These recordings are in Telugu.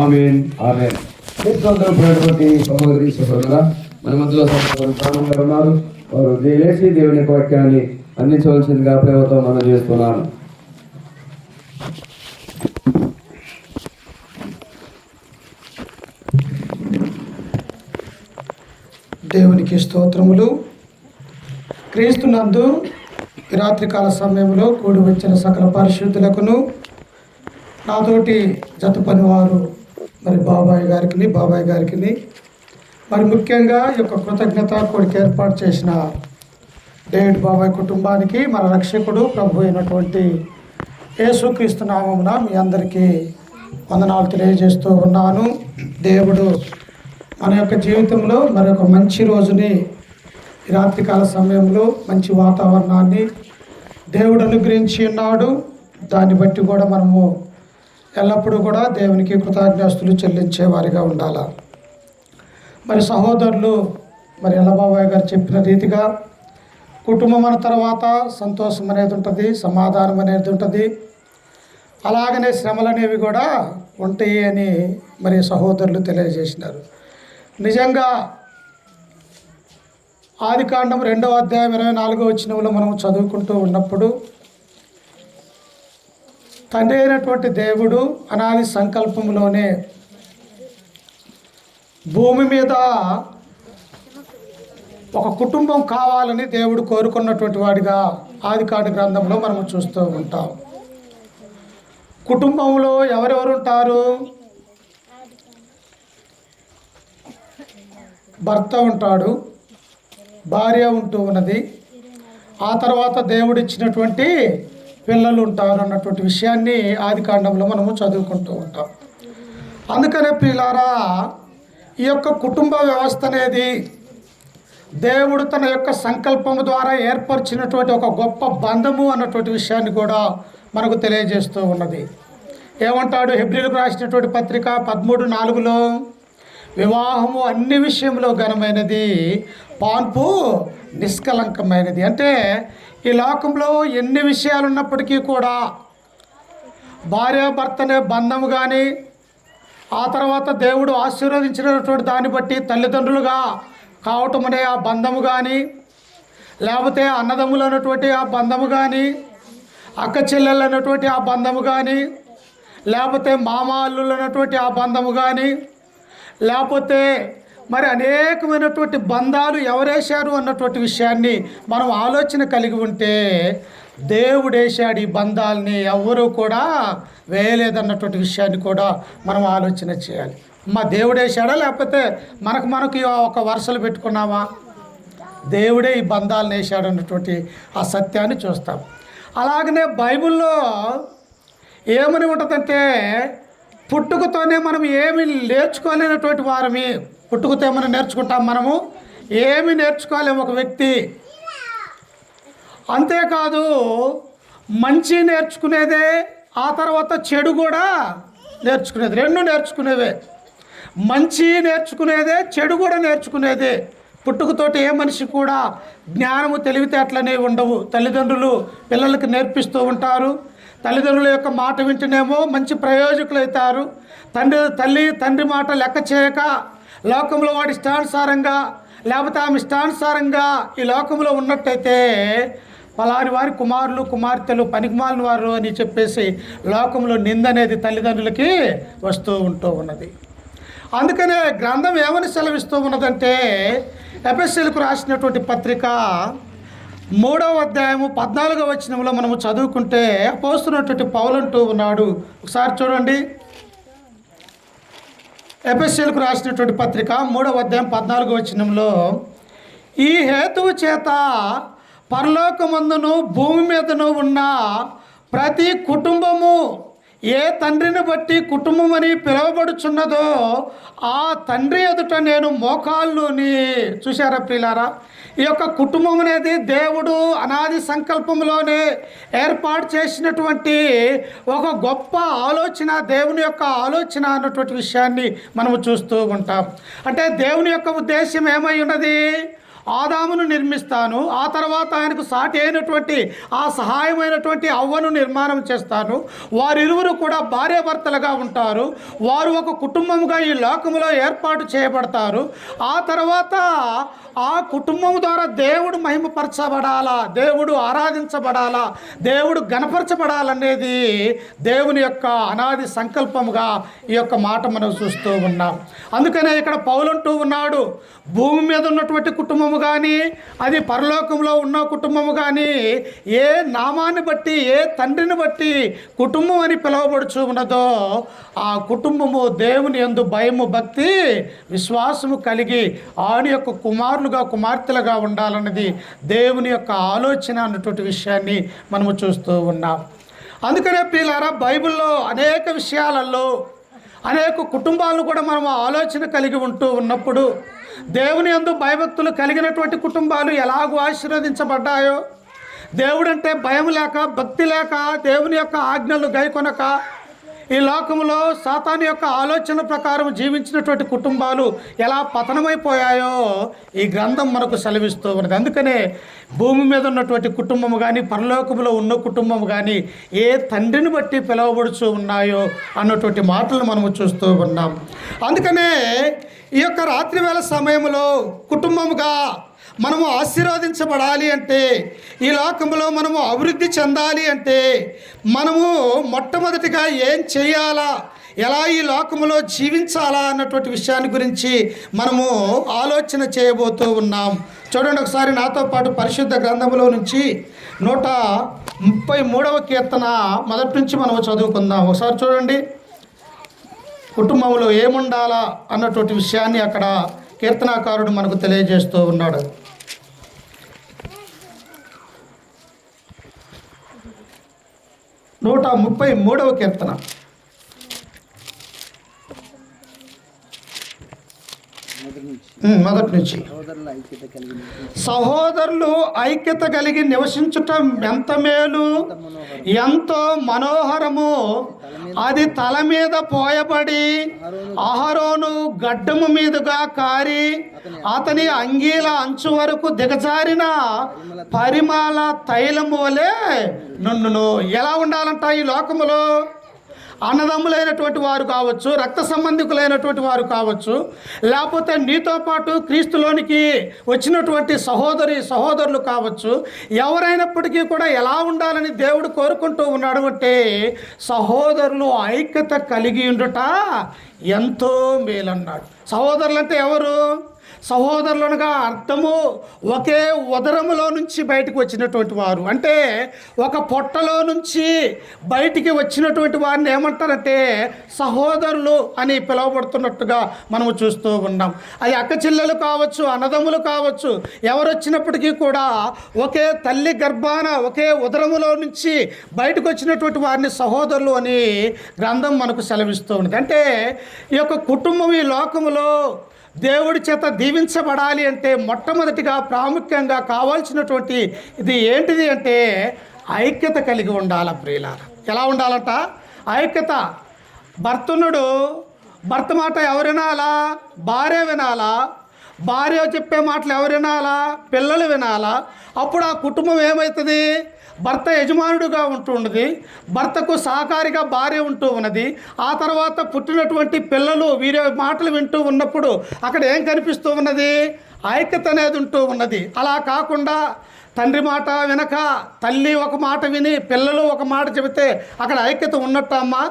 ఆమేన్ ఆమేన్. క్రీస్తునందున్నటువంటి సహోదరి సహోదరుల మన మధ్యలో ప్రాణంగా ఉన్నారు. వారు లేచి దేవుని యొక్క వాక్యాన్ని అందించవలసిందిగా ప్రేమతో మనం చేస్తున్నాను. దేవునికి స్తోత్రములు. క్రీస్తునందు ఈ రాత్రికాల సమయంలో కూడి వచ్చిన సకల పరిశుద్ధులకును నాతోటి జత పనివారు బాబాయ్ గారికి మరి ముఖ్యంగా ఈ యొక్క కృతజ్ఞత కోడికి ఏర్పాటు చేసిన డేవిడ్ బాబాయ్ కుటుంబానికి మన రక్షకుడు ప్రభు అయినటువంటి యేసుక్రీస్తు నామమున మీ అందరికీ వందనాలు తెలియజేస్తూ ఉన్నాను. దేవుడు మన యొక్క జీవితంలో మరొక మంచి రోజుని ఈ రాత్రికాల సమయంలో మంచి వాతావరణాన్ని దేవుడు అనుగ్రహించి ఉన్నాడు. దాన్ని బట్టి కూడా మనము ఎల్లప్పుడూ కూడా దేవునికి కృతజ్ఞతలు చెల్లించే వారిగా ఉండాలి. మరి సహోదరులు ఎల్లబాబాయ్ గారు చెప్పిన రీతిగా కుటుంబం అన్న తర్వాత సంతోషం అనేది ఉంటుంది, సమాధానం అనేది ఉంటుంది, అలాగనే శ్రమలు అనేవి కూడా ఉంటాయి అని సహోదరులు తెలియజేసినారు. నిజంగా ఆదికాండం 2వ అధ్యాయం 24వ వచనంలో మనం చదువుకుంటూ ఉన్నప్పుడు తండ్రి అయినటువంటి దేవుడు అనాది సంకల్పంలోనే భూమి మీద ఒక కుటుంబం కావాలని దేవుడు కోరుకున్నటువంటి వాడిగా ఆదికాండ గ్రంథంలో మనం చూస్తూ ఉంటాం. కుటుంబంలో ఎవరెవరు ఉంటారు? భర్త ఉంటాడు, భార్య ఉంటూ ఉన్నది, ఆ తర్వాత దేవుడు ఇచ్చినటువంటి పిల్లలు ఉంటారు అన్నటువంటి విషయాన్ని ఆదికాండంలో మనము చదువుకుంటూ ఉంటాం. అందుకనే ప్రియులారా, ఈ యొక్క కుటుంబ వ్యవస్థ అనేది దేవుడు తన యొక్క సంకల్పము ద్వారా ఏర్పరిచినటువంటి ఒక గొప్ప బంధము అన్నటువంటి విషయాన్ని కూడా మనకు తెలియజేస్తూ ఉన్నది. ఏమంటాడు హెబ్రీలకు రాసినటువంటి పత్రిక 13:4లో, వివాహము అన్ని విషయంలో ఘనమైనది, పాన్పు నిష్కలంకమైనది. అంటే ఈ లోకంలో ఎన్ని విషయాలు ఉన్నప్పటికీ కూడా భార్యాభర్త అనే బంధము కానీ, ఆ తర్వాత దేవుడు ఆశీర్వదించినటువంటి దాన్ని బట్టి తల్లిదండ్రులుగా కావటం అనే ఆ బంధము కానీ, లేకపోతే అన్నదమ్ములు అన్నటువంటి ఆ బంధము కానీ, అక్క చెల్లెళ్ళు అన్నటువంటి ఆ బంధము కానీ, లేకపోతే మామ అల్లుళ్ళు అన్నటువంటి ఆ బంధము కానీ, లేకపోతే అనేకమైనటువంటి బంధాలు ఎవరేశారు అన్నటువంటి విషయాన్ని మనం ఆలోచన కలిగి ఉంటే, దేవుడేశాడు ఈ బంధాలని, ఎవరు కూడా వేయలేదన్నటువంటి విషయాన్ని కూడా మనం ఆలోచన చేయాలి. దేవుడేశాడా లేకపోతే మనకు ఒక వరుసలు పెట్టుకున్నామా? దేవుడే ఈ బంధాలను వేశాడు అన్నటువంటి ఆ సత్యాన్ని చూస్తాం. అలాగనే బైబిల్లో ఏమని ఉంటుందంటే, పుట్టుకతోనే మనం ఏమి నేర్చుకోలేనటువంటి వారమి. పుట్టుకతో ఏమైనా నేర్చుకుంటాం? మనము ఏమి నేర్చుకోలేము ఒక వ్యక్తి. అంతేకాదు మంచి నేర్చుకునేదే, ఆ తర్వాత చెడు కూడా నేర్చుకునేది, రెండు నేర్చుకునేవే. మంచి నేర్చుకునేదే, చెడు కూడా నేర్చుకునేదే. పుట్టుకతోటి ఏ మనిషి కూడా జ్ఞానము తెలివితేటలనేవి ఉండవు. తల్లిదండ్రులు పిల్లలకు నేర్పిస్తూ ఉంటారు. తల్లిదండ్రుల యొక్క మాట వింటేనేమో మంచి ప్రయోజకులు అవుతారు. తండ్రి మాట లెక్క చేయక లోకంలో వాడి ఇష్టానుసారంగా లేకపోతే ఆమె ఇష్టానుసారంగా ఈ లోకంలో ఉన్నట్టయితే పలాని వారి కుమారులు కుమార్తెలు పనికిమాలిన వారు అని చెప్పేసి లోకంలో నింద అనేది తల్లిదండ్రులకి వస్తూ ఉంటూ ఉన్నది. అందుకనే గ్రంథం ఏమని సెలవిస్తూ ఉన్నదంటే, ఎఫెసీయులకు రాసినటువంటి పత్రిక 3వ అధ్యాయము 14వ వచనంలో మనము చదువుకుంటే అపోస్తున్నటువంటి పౌలు అంటూ ఉన్నాడు. ఒకసారి చూడండి, ఎఫెసీయులకు రాసినటువంటి పత్రిక 3వ అధ్యాయం 14వ వచనంలో, ఈ హేతువు చేత పరలోకమందును భూమి మీదను ఉన్న ప్రతి కుటుంబము ఏ తండ్రిని బట్టి కుటుంబం అని పిలువబడుచున్నదో ఆ తండ్రి ఎదుట నేను మోకాళ్ళుని. చూశారా ప్రియులారా, ఈ యొక్క కుటుంబం అనేది దేవుడు అనాది సంకల్పంలోనే ఏర్పాటు చేసినటువంటి ఒక గొప్ప ఆలోచన, దేవుని యొక్క ఆలోచన అన్నటువంటి విషయాన్ని మనము చూస్తూ ఉంటాం. అంటే దేవుని యొక్క ఉద్దేశం ఏమై ఉన్నది? ఆదామును నిర్మిస్తాను, ఆ తర్వాత ఆయనకు సాటి అయినటువంటి ఆ సహాయమైనటువంటి అవ్వను నిర్మాణం చేస్తాను. వారిరువురు కూడా భార్యాభర్తలుగా ఉంటారు. వారు ఒక కుటుంబముగా ఈ లోకములో ఏర్పాటు చేయబడతారు. ఆ తర్వాత ఆ కుటుంబం ద్వారా దేవుడు మహిమపరచబడాలా, దేవుడు ఆరాధించబడాలా, దేవుడు గణపరచబడాలనేది దేవుని యొక్క అనాది సంకల్పముగా ఈ యొక్క మాట మనం చూస్తూ ఉన్నాం. అందుకనే ఇక్కడ పౌలంటూ ఉన్నాడు, భూమి మీద ఉన్నటువంటి కుటుంబము కానీ, అది పరలోకంలో ఉన్న కుటుంబము కానీ, ఏ నామాన్ని బట్టి, ఏ తండ్రిని బట్టి కుటుంబం అని పిలువబడుచు ఉన్నదో ఆ కుటుంబము దేవుని యందు భయము, భక్తి, విశ్వాసము కలిగి ఆయన యొక్క కుమారులుగా, కుమార్తెలుగా ఉండాలన్నది దేవుని యొక్క ఆలోచన అన్నటువంటి విషయాన్ని మనము చూస్తూ ఉన్నాం. అందుకనే ప్రియులారా, బైబిల్లో అనేక విషయాలలో అనేక కుటుంబాలను కూడా మనం ఆలోచన కలిగి ఉంటూ ఉన్నప్పుడు దేవుని యందు భయభక్తులు కలిగినటువంటి కుటుంబాలు ఎలాగూ ఆశీర్వదించబడ్డాయో, దేవుడంటే భయం లేక, భక్తి లేక, దేవుని యొక్క ఆజ్ఞలు గైకొనక ఈ లోకంలో సాతాను యొక్క ఆలోచన ప్రకారం జీవించినటువంటి కుటుంబాలు ఎలా పతనమైపోయాయో ఈ గ్రంథం మనకు సెలవిస్తూ ఉన్నది. అందుకనే భూమి మీద ఉన్నటువంటి కుటుంబము కానీ, పరలోకములో ఉన్న కుటుంబము కానీ ఏ తండ్రిని బట్టి పిలువబడుచు ఉన్నాయో అన్నటువంటి మాటలు మనము చూస్తూ ఉన్నాం. అందుకనే ఈ యొక్క రాత్రివేళ సమయంలో కుటుంబముగా మనము ఆశీర్వదించబడాలి అంటే, ఈ లోకంలో మనము అభివృద్ధి చెందాలి అంటే, మనము మొట్టమొదటిగా ఏం చేయాలా, ఎలా ఈ లోకంలో జీవించాలా అన్నటువంటి విషయాన్ని గురించి మనము ఆలోచన చేయబోతూ ఉన్నాం. చూడండి ఒకసారి నాతో పాటు పరిశుద్ధ గ్రంథంలో నుంచి 133వ కీర్తన మొదటి నుంచి మనము చదువుకుందాం. ఒకసారి చూడండి, కుటుంబంలో ఏముండాలా అన్నటువంటి విషయాన్ని అక్కడ కీర్తనాకారుడు మనకు తెలియజేస్తూ ఉన్నాడు. 133వ కీర్తన మొదటి నుంచి. సహోదరులు ఐక్యత కలిగి నివసించటం ఎంత మేలు, ఎంతో మనోహరము. అది తల మీద పోయబడి అహరోను గడ్డము మీదుగా కారి అతని అంగీల అంచు వరకు దిగజారిన పరిమళ తైలము వలె నన్ను. ఎలా ఉండాలంట ఈ లోకములో? అన్నదమ్ములైనటువంటి వారు కావచ్చు, రక్త సంబంధికులైనటువంటి వారు కావచ్చు, లేకపోతే నీతో పాటు క్రీస్తులోనికి వచ్చినటువంటి సహోదరులు కావచ్చు, ఎవరైనప్పటికీ కూడా ఎలా ఉండాలని దేవుడు కోరుకుంటూ ఉన్నాడు అంటే, సహోదరులు ఐక్యత కలిగి ఉండుట ఎంతో మేలన్నాడు. సహోదరులు అంటే ఎవరు? సహోదరులనుగా అర్థము ఒకే ఉదరములో నుంచి బయటకు వచ్చినటువంటి వారు, అంటే ఒక పొట్టలో నుంచి బయటికి వచ్చినటువంటి వారిని ఏమంటారంటే సహోదరులు అని పిలువబడుతున్నట్టుగా మనము చూస్తూ ఉన్నాం. అది అక్క చెల్లెలు కావచ్చు, అన్నదమ్ములు కావచ్చు, ఎవరు వచ్చినప్పటికీ కూడా ఒకే తల్లి గర్భాన ఒకే ఉదరములో నుంచి బయటకు వచ్చినటువంటి వారిని సహోదరులు అని గ్రంథం మనకు సెలవిస్తూ ఉంది. అంటే ఈ యొక్క కుటుంబం ఈ లోకములో దేవుడి చేత దీవించబడాలి అంటే మొట్టమొదటిగా ప్రాముఖ్యంగా కావాల్సినటువంటి ఇది ఏంటిది అంటే ఐక్యత కలిగి ఉండాలి. ప్రియులారా, ఎలా ఉండాలంట? ఐక్యత. భర్తనుడు భర్త మాట ఎవరు వినాలా? భార్య వినాలా. భార్య చెప్పే మాటలు ఎవరు వినాలా? పిల్లలు వినాలా. అప్పుడు ఆ కుటుంబం ఏమవుతుంది? భర్త యజమానుడుగా ఉంటున్నది, భర్తకు సహకారిగా భార్య ఉంటూ ఉన్నది. ఆ తర్వాత పుట్టినటువంటి పిల్లలు వీరి మాటలు వింటూ ఉన్నప్పుడు అక్కడ ఏం కనిపిస్తూ ఉన్నది? ఐక్యత అనేది ఉంటూ ఉన్నది. అలా కాకుండా తండ్రి మాట వినక తల్లి ఒక మాట విని పిల్లలు ఒక మాట చెబితే అక్కడ ఐక్యత ఉన్నట్టమ్మా?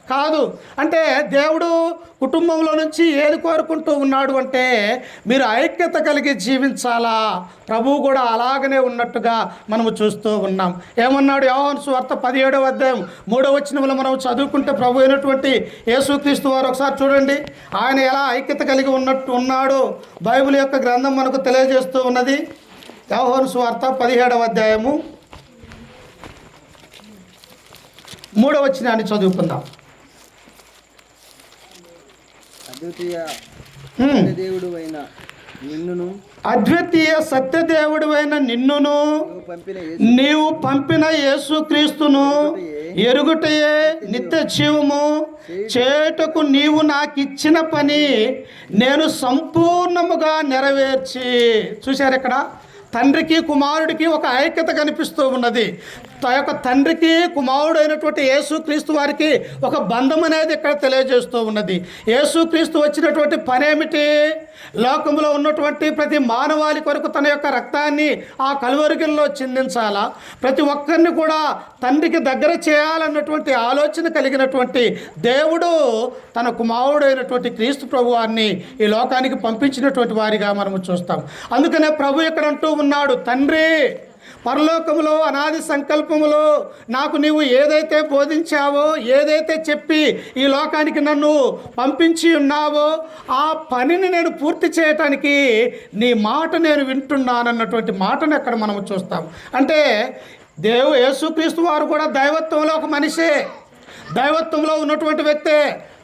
కాదు. అంటే దేవుడు కుటుంబంలో నుంచి ఏది కోరుకుంటూ ఉన్నాడు అంటే మీరు ఐక్యత కలిగి జీవించాలా. ప్రభువు కూడా అలాగనే ఉన్నట్టుగా మనము చూస్తూ ఉన్నాం. ఏమన్నాడు? యోహాను సువార్త 17వ అధ్యాయం 3వ వచనంలో మనం చదువుకుంటే ప్రభు అయినటువంటి యేసుక్రీస్తు వారు ఒకసారి చూడండి, ఆయన ఎలా ఐక్యత కలిగి ఉన్నాడు బైబిల్ యొక్క గ్రంథం మనకు తెలియజేస్తూ ఉన్నది. యోహాను సువార్త 17వ అధ్యాయము 3వ వచనాన్ని చదువుకుందాం. అద్వితీయ సత్యదేవుడు అయిన నిన్నును నీవు పంపిన యేసుక్రీస్తును ఎరుగుటయే నిత్య జీవము, చేయుటకు నీవు నాకు ఇచ్చిన పని నేను సంపూర్ణముగా నెరవేర్చి. చూశారు ఇక్కడ తండ్రికి కుమారుడికి ఒక ఐక్యత కనిపిస్తూ ఉన్నది. యొక్క తండ్రికి కుమారుడు అయినటువంటి యేసుక్రీస్తు వారికి ఒక బంధం అనేది ఇక్కడ తెలియజేస్తూ ఉన్నది. యేసుక్రీస్తు వచ్చినటువంటి పని ఏమిటి? లోకంలో ఉన్నటువంటి ప్రతి మానవాళి కొరకు తన యొక్క రక్తాన్ని ఆ కలువరిగిల్లో చిందించాలా, ప్రతి ఒక్కరిని కూడా తండ్రికి దగ్గర చేయాలన్నటువంటి ఆలోచన కలిగినటువంటి దేవుడు తన కుమారుడు అయినటువంటి క్రీస్తు ప్రభువారిని ఈ లోకానికి పంపించినటువంటి వారిగా మనము చూస్తాం. అందుకనే ప్రభు ఇక్కడ అంటూ ఉన్నాడు, తండ్రి పరలోకములో అనాది సంకల్పములో నాకు నీవు ఏదైతే బోధించావో, ఏదైతే చెప్పి ఈ లోకానికి నన్ను పంపించి ఉన్నావో ఆ పనిని నేను పూర్తి చేయటానికి నీ మాట నేను వింటున్నానన్నటువంటి మాటను అక్కడ మనము చూస్తాం. అంటే యేసుక్రీస్తు వారు కూడా దైవత్వంలో ఒక మనిషే, దైవత్వంలో ఉన్నటువంటి వ్యక్తే.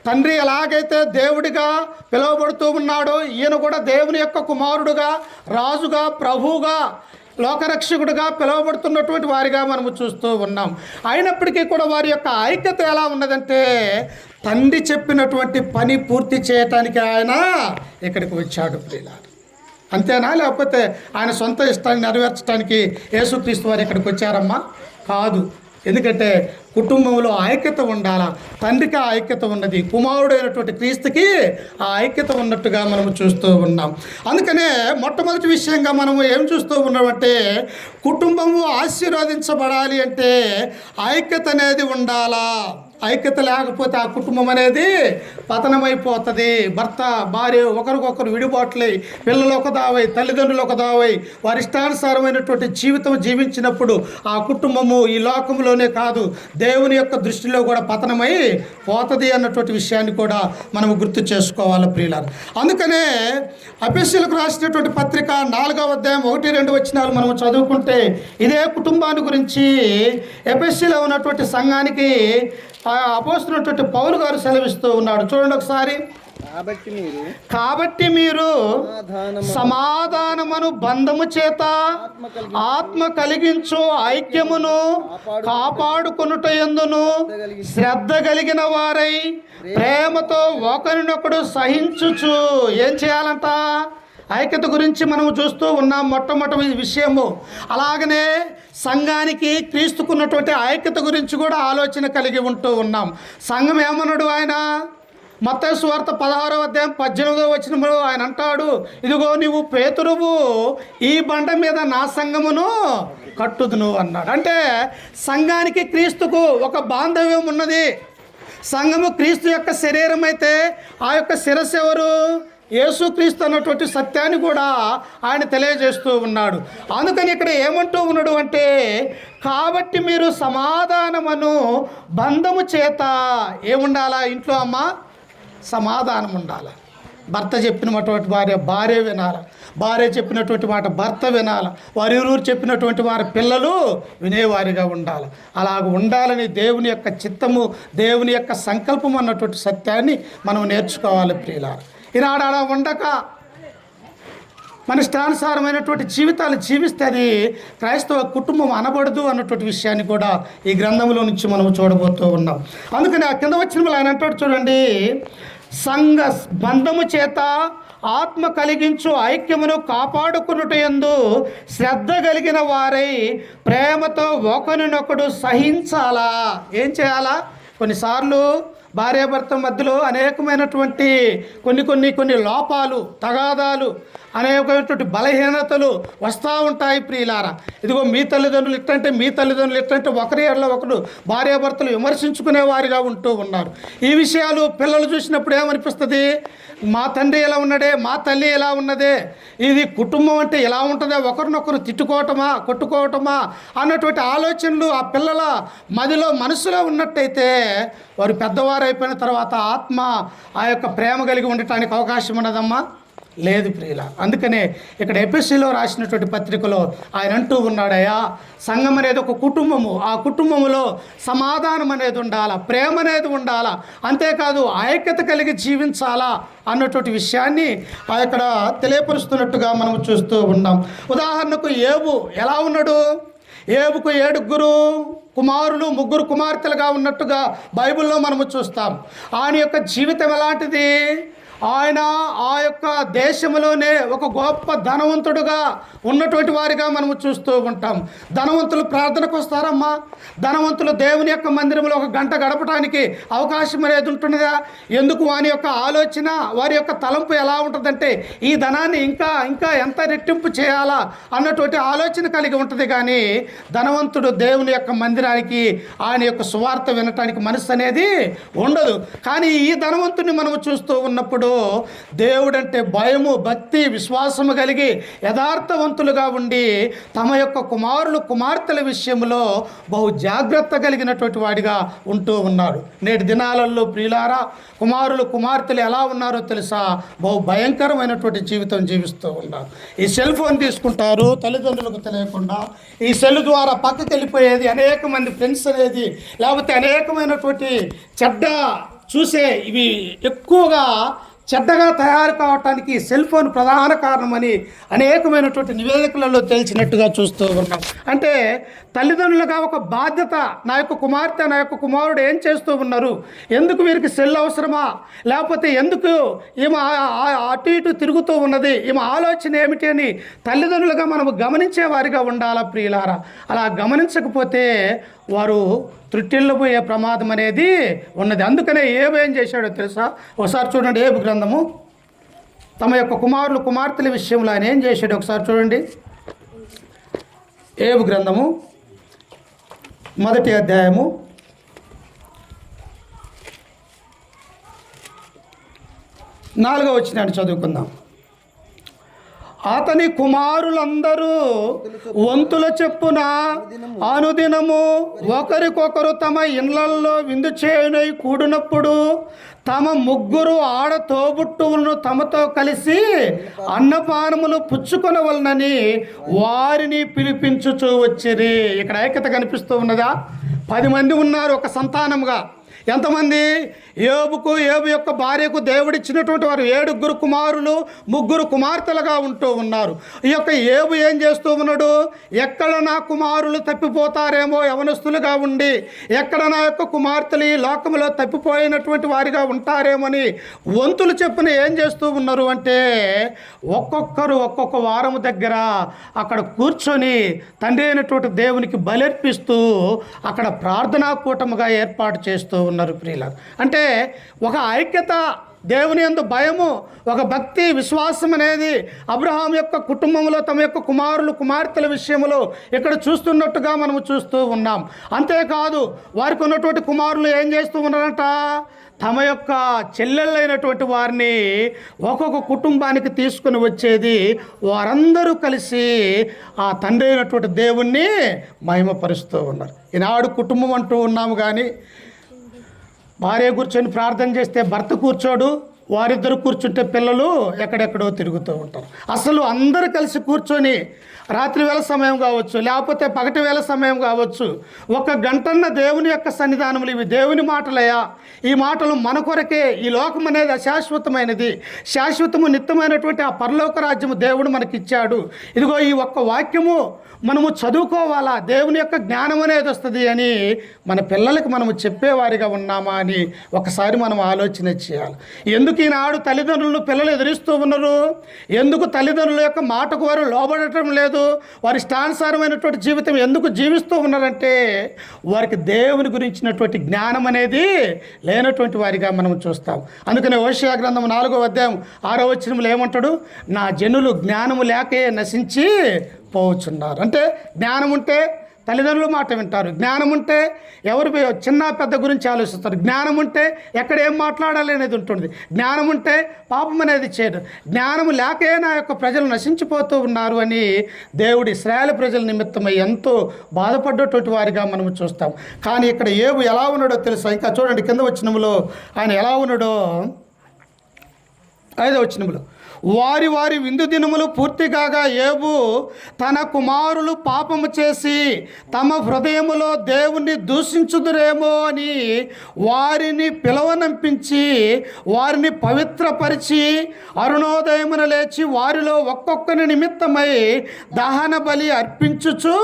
తండ్రి ఎలాగైతే దేవుడిగా పిలువబడుతూ ఉన్నాడో ఈయన కూడా దేవుని యొక్క కుమారుడుగా, రాజుగా, ప్రభువుగా, లోకరక్షకుడుగా పిలువబడుతున్నటువంటి వారిగా మనము చూస్తూ ఉన్నాం. అయినప్పటికీ కూడా వారి యొక్క ఐక్యత ఎలా ఉన్నదంటే తండ్రి చెప్పినటువంటి పని పూర్తి చేయటానికి ఆయన ఇక్కడికి వచ్చాడు ప్రియులారా. అంతేనా? లేకపోతే ఆయన సొంత ఇష్టాన్ని నెరవేర్చడానికి యేసుక్రీస్తు వారు ఇక్కడికి వచ్చారమ్మా? కాదు. ఎందుకంటే కుటుంబంలో ఐక్యత ఉండాలా. తండ్రికి ఆ ఐక్యత ఉన్నది, కుమారుడైనటువంటి క్రీస్తుకి ఆ ఐక్యత ఉన్నట్టుగా మనము చూస్తూ ఉన్నాం. అందుకనే మొట్టమొదటి విషయంగా మనము ఏం చూస్తూ ఉన్నామంటే కుటుంబము ఆశీర్వదించబడాలి అంటే ఐక్యత అనేది ఉండాలా. ఐక్యత లేకపోతే ఆ కుటుంబం అనేది పతనమైపోతుంది. భర్త భార్య ఒకరికొకరు విడిబాట్లై, పిల్లలు ఒక దావై, తల్లిదండ్రులు ఒక దావై వారి ఇష్టానుసారమైనటువంటి జీవితం జీవించినప్పుడు ఆ కుటుంబము ఈ లోకంలోనే కాదు దేవుని యొక్క దృష్టిలో కూడా పతనమై పోతుంది అన్నటువంటి విషయాన్ని కూడా మనము గుర్తు చేసుకోవాలి ప్రియులారా. అందుకనే ఎఫెసీయులకు రాసినటువంటి పత్రిక 4వ అధ్యాయం 1-2 వచనాలు మనం చదువుకుంటే ఇదే కుటుంబాన్ని గురించి ఎఫెసీలో ఉన్నటువంటి సంఘానికి అపోస్తున్నటువంటి పౌలు గారు సెలవిస్తూ ఉన్నాడు. చూడండి ఒకసారి. కాబట్టి మీరు సమాధానమును బంధము చేత ఆత్మ కలిగించు ఐక్యమును కాపాడుకొనుట యందును శ్రద్ధ కలిగిన వారై ప్రేమతో ఒకరినొకడు సహించుచు. ఏం చేయాలంట? ఐక్యత గురించి మనము చూస్తూ ఉన్నాం మొట్టమొదటి విషయము. అలాగనే సంఘానికి క్రీస్తుకున్నటువంటి ఐక్యత గురించి కూడా ఆలోచన కలిగి ఉంటూ ఉన్నాం. సంఘం ఏమన్నాడు ఆయన? మత్తయి సువార్త 16వ అధ్యాయం 18వ వచనంలో ఆయన అంటాడు, ఇదిగో నీవు పేతురువు, ఈ బండ మీద నా సంఘమును కట్టుదును అన్నాడు. అంటే సంఘానికి క్రీస్తుకు ఒక బాంధవ్యం ఉన్నది. సంఘము క్రీస్తు యొక్క శరీరం అయితే ఆ యొక్క శిరస్సు ఎవరు? యేసుక్రీస్తు అన్నటువంటి సత్యాన్ని కూడా ఆయన తెలియజేస్తూ ఉన్నాడు. అందుకని ఇక్కడ ఏమంటూ ఉన్నాడు అంటే కాబట్టి మీరు సమాధానమును బంధము చేత ఏముండాలా? ఇంట్లో అమ్మ సమాధానం ఉండాలి. భర్త చెప్పినటువంటి భార్య వినాలి, భార్య చెప్పినటువంటి మాట భర్త వినాలి, వారిరువురు చెప్పినటువంటి వారి పిల్లలు వినేవారిగా ఉండాలి. అలాగ ఉండాలని దేవుని యొక్క చిత్తము, దేవుని యొక్క సంకల్పం అన్నటువంటి సత్యాన్ని మనం నేర్చుకోవాలి ప్రియులారా. ఈనాడు అలా ఉండక మన ఇష్టానుసారమైనటువంటి జీవితాలు జీవిస్తే అది క్రైస్తవ కుటుంబం అనబడదు అన్నటువంటి విషయాన్ని కూడా ఈ గ్రంథంలో నుంచి మనం చూడబోతూ ఉన్నాం. అందుకని ఆ కింద వచ్చిన ఆయన అంటాడు చూడండి, సంఘ బంధము చేత ఆత్మ కలిగించు ఐక్యమును కాపాడుకున్నట యందు శ్రద్ధ కలిగిన వారై ప్రేమతో ఒకరినొకడు సహించాలా. ఏం చేయాలా? కొన్నిసార్లు భార్యాభర్త మధ్యలో అనేకమైనటువంటి కొన్ని లోపాలు, తగాదాలు, అనేకమైనటువంటి బలహీనతలు వస్తూ ఉంటాయి ప్రియులారా. ఇదిగో మీ తల్లిదండ్రులు ఇట్టంటే, మీ తల్లిదండ్రులు ఇట్టంటే ఒకరి ఎడల ఒకరు భార్యాభర్తలు విమర్శించుకునే వారిగా ఉంటూ ఉన్నారు. ఈ విషయాలు పిల్లలు చూసినప్పుడు ఏమనిపిస్తుంది? మా తండ్రి ఎలా ఉన్నాడే, మా తల్లి ఎలా ఉన్నదే, ఇది కుటుంబం అంటే ఎలా ఉంటుందో, ఒకరినొకరు తిట్టుకోవటమా, కొట్టుకోవటమా అన్నటువంటి ఆలోచనలు ఆ పిల్లల మనసులో ఉన్నట్టయితే వారు పెద్దవారు అయిపోయిన తర్వాత ఆత్మ ఆ యొక్క ప్రేమ కలిగి ఉండటానికి అవకాశం ఉన్నదమ్మా? లేదు ప్రియుల. అందుకనే ఇక్కడ ఎఫెసీలో రాసినటువంటి పత్రికలో ఆయన అంటూ ఉన్నాడయ్యా, సంఘం అనేది ఒక కుటుంబము, ఆ కుటుంబములో సమాధానం అనేది ఉండాలా, ప్రేమ అనేది ఉండాలా, అంతేకాదు ఐక్యత కలిగి జీవించాలా అన్నటువంటి విషయాన్ని ఇక్కడ తెలియపరుస్తున్నట్టుగా మనం చూస్తూ ఉన్నాం. ఉదాహరణకు యోబు ఎలా ఉన్నాడు? ఏబుకు 7 కుమారులు 3 కుమార్తెలుగా ఉన్నట్టుగా బైబిల్లో మనము చూస్తాం. ఆయన యొక్క జీవితం ఎలాంటిది? ఆయన ఆ యొక్క దేశంలోనే ఒక గొప్ప ధనవంతుడుగా ఉన్నటువంటి వారిగా మనము చూస్తూ ఉంటాం. ధనవంతులు ప్రార్థనకు వస్తారమ్మా. ధనవంతులు దేవుని యొక్క మందిరంలో 1 గంట గడపడానికి అవకాశం అనేది ఉంటున్నదా? ఎందుకు? వారి యొక్క ఆలోచన, వారి యొక్క తలంపు ఎలా ఉంటుందంటే ఈ ధనాన్ని ఇంకా ఇంకా ఎంత రెట్టింపు చేయాలా అన్నటువంటి ఆలోచన కలిగి ఉంటుంది. కానీ ధనవంతుడు దేవుని యొక్క మందిరానికి, ఆయన యొక్క సువార్త వినటానికి మనసు అనేది ఉండదు. కానీ ఈ ధనవంతుని మనము చూస్తూ ఉన్నప్పుడు దేవుడంటే భయము, భక్తి, విశ్వాసము కలిగి యథార్థవంతులుగా ఉండి తమ యొక్క కుమారులు కుమార్తెల విషయంలో బహు జాగ్రత్త కలిగినటువంటి వాడిగా ఉంటూ ఉన్నాడు. నేటి దినాలలో ప్రియులారా, కుమారులు కుమార్తెలు ఎలా ఉన్నారో తెలుసా? బహు భయంకరమైనటువంటి జీవితం జీవిస్తూ ఉన్నారు. ఈ సెల్ ఫోన్ తీసుకుంటారు తల్లిదండ్రులకు తెలియకుండా. ఈ సెల్ ద్వారా పక్కకి వెళ్ళిపోయేది అనేక మంది ఫ్రెండ్స్ అనేది, లేకపోతే అనేకమైనటువంటి చెడ్డ చూసే ఇవి ఎక్కువగా చెడ్డగా తయారు కావటానికి సెల్ ఫోన్ ప్రధాన కారణమని అనేకమైనటువంటి నివేదికలలో తెలిసినట్టుగా చూస్తూ ఉన్నాం. అంటే తల్లిదండ్రులుగా ఒక బాధ్యత, నా యొక్క కుమార్తె, నా యొక్క కుమారుడు ఏం చేస్తూ ఉన్నారు, ఎందుకు వీరికి సెల్ అవసరమా, లేకపోతే ఎందుకు ఈమె అటు ఇటు తిరుగుతూ ఉన్నది, ఈమె ఆలోచన ఏమిటి అని తల్లిదండ్రులుగా మనము గమనించే వారిగా ఉండాలా ప్రియులారా. అలా గమనించకపోతే వారు త్రుటిల్లో పోయే ప్రమాదం అనేది ఉన్నది. అందుకనే ఏబు ఏం చేశాడో తెలుసా? ఒకసారి చూడండి, ఏబు గ్రంథము తమ యొక్క కుమారులు కుమార్తెల విషయంలో ఆయన ఏం చేశాడు ఒకసారి చూడండి. ఏబు గ్రంథము 1వ అధ్యాయము 4వ వచనాన్ని చదువుకుందాం. అతని కుమారులందరూ వంతుల చెప్పున అనుదినము ఒకరికొకరు తమ ఇళ్లల్లో విందు చేయనై కూడినప్పుడు తమ 3 ఆడ తోబుట్టువులను తమతో కలిసి అన్నపానములు పుచ్చుకొనవలనని వారిని పిలిపించుచూ వచ్చిరి. ఇక్కడ ఐక్యత కనిపిస్తూ ఉన్నదా? 10 మంది ఉన్నారు ఒక సంతానముగా. ఎంతమంది? ఏబు యొక్క భార్యకు దేవుడిచ్చినటువంటి వారు 7 కుమారులు 3 కుమార్తెలుగా ఉంటూ ఉన్నారు. ఈ యొక్క ఏబు ఏం చేస్తూ ఉన్నాడు? ఎక్కడ నా కుమారులు తప్పిపోతారేమో యవనస్తులుగా ఉండి, ఎక్కడ నా యొక్క కుమార్తెలు ఈ లోకంలో తప్పిపోయినటువంటి వారిగా ఉంటారేమని వంతులు చెప్పున ఏం చేస్తూ ఉన్నారు అంటే, ఒక్కొక్కరు ఒక్కొక్క వారము దగ్గర అక్కడ కూర్చొని తండ్రి అయినటువంటి దేవునికి బలర్పిస్తూ అక్కడ ప్రార్థనా కూటముగా ఏర్పాటు చేస్తూ ఉన్నారు ప్రియులారా. అంటే ఒక ఐక్యత, దేవుని యందు భయము, ఒక భక్తి, విశ్వాసం అనేది అబ్రహాం యొక్క కుటుంబంలో తమ యొక్క కుమారులు కుమార్తెల విషయంలో ఇక్కడ చూస్తున్నట్టుగా మనము చూస్తూ ఉన్నాం. అంతేకాదు వారికి ఉన్నటువంటి కుమారులు ఏం చేస్తూ ఉన్నారంట? తమ యొక్క చెల్లెళ్ళైనటువంటి వారిని ఒక్కొక్క కుటుంబానికి తీసుకుని వచ్చేది, వారందరూ కలిసి ఆ తండ్రి అయినటువంటి దేవుణ్ణి మహిమపరుస్తూ ఉన్నారు. ఈనాడు కుటుంబం అంటూ ఉన్నాము, కానీ భార్య కూర్చొని ప్రార్థన చేస్తే భర్త కూర్చోడు, వారిద్దరు కూర్చుంటే పిల్లలు ఎక్కడెక్కడో తిరుగుతూ ఉంటారు. అసలు అందరూ కలిసి కూర్చొని రాత్రి వేళ సమయం కావచ్చు, లేకపోతే పగటి వేళ సమయం కావచ్చు, 1 గంటన్న దేవుని యొక్క సన్నిధానములు, ఇవి దేవుని మాటలయ్యా, ఈ మాటలు మన కొరకే. ఈ లోకం అనేది అశాశ్వతమైనది, శాశ్వతము నిత్యమైనటువంటి ఆ పరలోక రాజ్యము దేవుడు మనకిచ్చాడు. ఇదిగో ఈ ఒక్క వాక్యము మనము చదువుకోవాలా, దేవుని యొక్క జ్ఞానం అనేది వస్తుంది అని మన పిల్లలకు మనము చెప్పేవారిగా ఉన్నామా అని ఒకసారి మనం ఆలోచన చేయాలి. ఎందుకు ఈనాడు తల్లిదండ్రులను పిల్లలు ఎదిరిస్తూ ఉన్నారు? ఎందుకు తల్లిదండ్రుల యొక్క మాటకు వారు లోబడటం లేదు? వారి ఇష్టానుసారమైనటువంటి జీవితం ఎందుకు జీవిస్తూ ఉన్నారంటే, వారికి దేవుని గురించినటువంటి జ్ఞానం అనేది లేనటువంటి వారిగా మనం చూస్తాం. అందుకనే హోషేయ గ్రంథం 4వ అధ్యాయం 6వ వచనంలో ఏమంటాడు? నా జనులు జ్ఞానము లేకే నశించి పోవచ్చున్నారు. అంటే జ్ఞానం ఉంటే తల్లిదండ్రుల మాట వింటారు, జ్ఞానం ఉంటే ఎవరు చిన్న పెద్ద గురించి ఆలోచిస్తారు, జ్ఞానం ఉంటే ఎక్కడ ఏం మాట్లాడాలి అనేది ఉంటుంది, జ్ఞానం ఉంటే పాపం అనేది చేయదు. జ్ఞానం లేకే నా యొక్క ప్రజలు నశించిపోతూ ఉన్నారు అని దేవుడు ఇశ్రాయేలు ప్రజల నిమిత్తమై ఎంతో బాధపడ్డటువంటి వారిగా మనం చూస్తాం. కానీ ఇక్కడ ఏబు ఎలా ఉన్నాడో తెలుసా? ఇంకా చూడండి కింద వచనంలో ఆయన ఎలా ఉన్నాడో. 5వ వచనంలో వారి వారి విందు దినములు పూర్తి కాగా యోబు తన కుమారులు పాపము చేసి తమ హృదయములో దేవుణ్ణి దూషించుదురేమో అని వారిని పిలవనంపించి వారిని పవిత్రపరిచి అరుణోదయమున లేచి వారిలో ఒక్కొక్కని నిమిత్తమై దహన బలి అర్పించుచు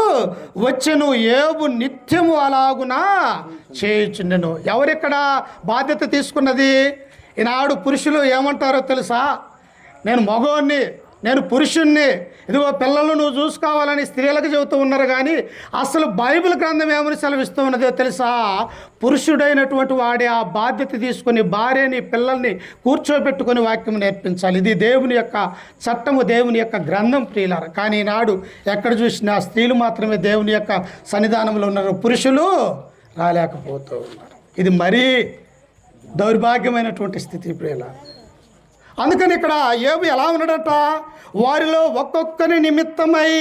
వచ్చెను. యోబు నిత్యము అలాగునా చేయుచుండెను. ఎవరిక్కడ బాధ్యత తీసుకున్నది? ఈనాడు పురుషులు ఏమంటారో తెలుసా? నేను మగోడిని, నేను పురుషుణ్ణి, ఇదిగో పిల్లలు నువ్వు చూసుకోవాలని స్త్రీలకు చెబుతూ ఉన్నారు. కానీ అసలు బైబిల్ గ్రంథం ఏమని సెలవిస్తూ ఉన్నదో తెలుసా? పురుషుడైనటువంటి వాడే ఆ బాధ్యత తీసుకొని భార్యని పిల్లల్ని కూర్చోబెట్టుకొని వాక్యం నేర్పించాలి. ఇది దేవుని యొక్క చట్టము, దేవుని యొక్క గ్రంథం ప్రియులారా. కానీ ఈనాడు ఎక్కడ చూసినా స్త్రీలు మాత్రమే దేవుని యొక్క సన్నిధానంలో ఉన్నారు, పురుషులు రాలేకపోతూ ఉన్నారు. ఇది మరీ దౌర్భాగ్యమైనటువంటి స్థితి ప్రియులారా. అందుకని ఇక్కడ యోబు ఎలా ఉన్నాడట? వారిలో ఒక్కొక్కరి నిమిత్తమై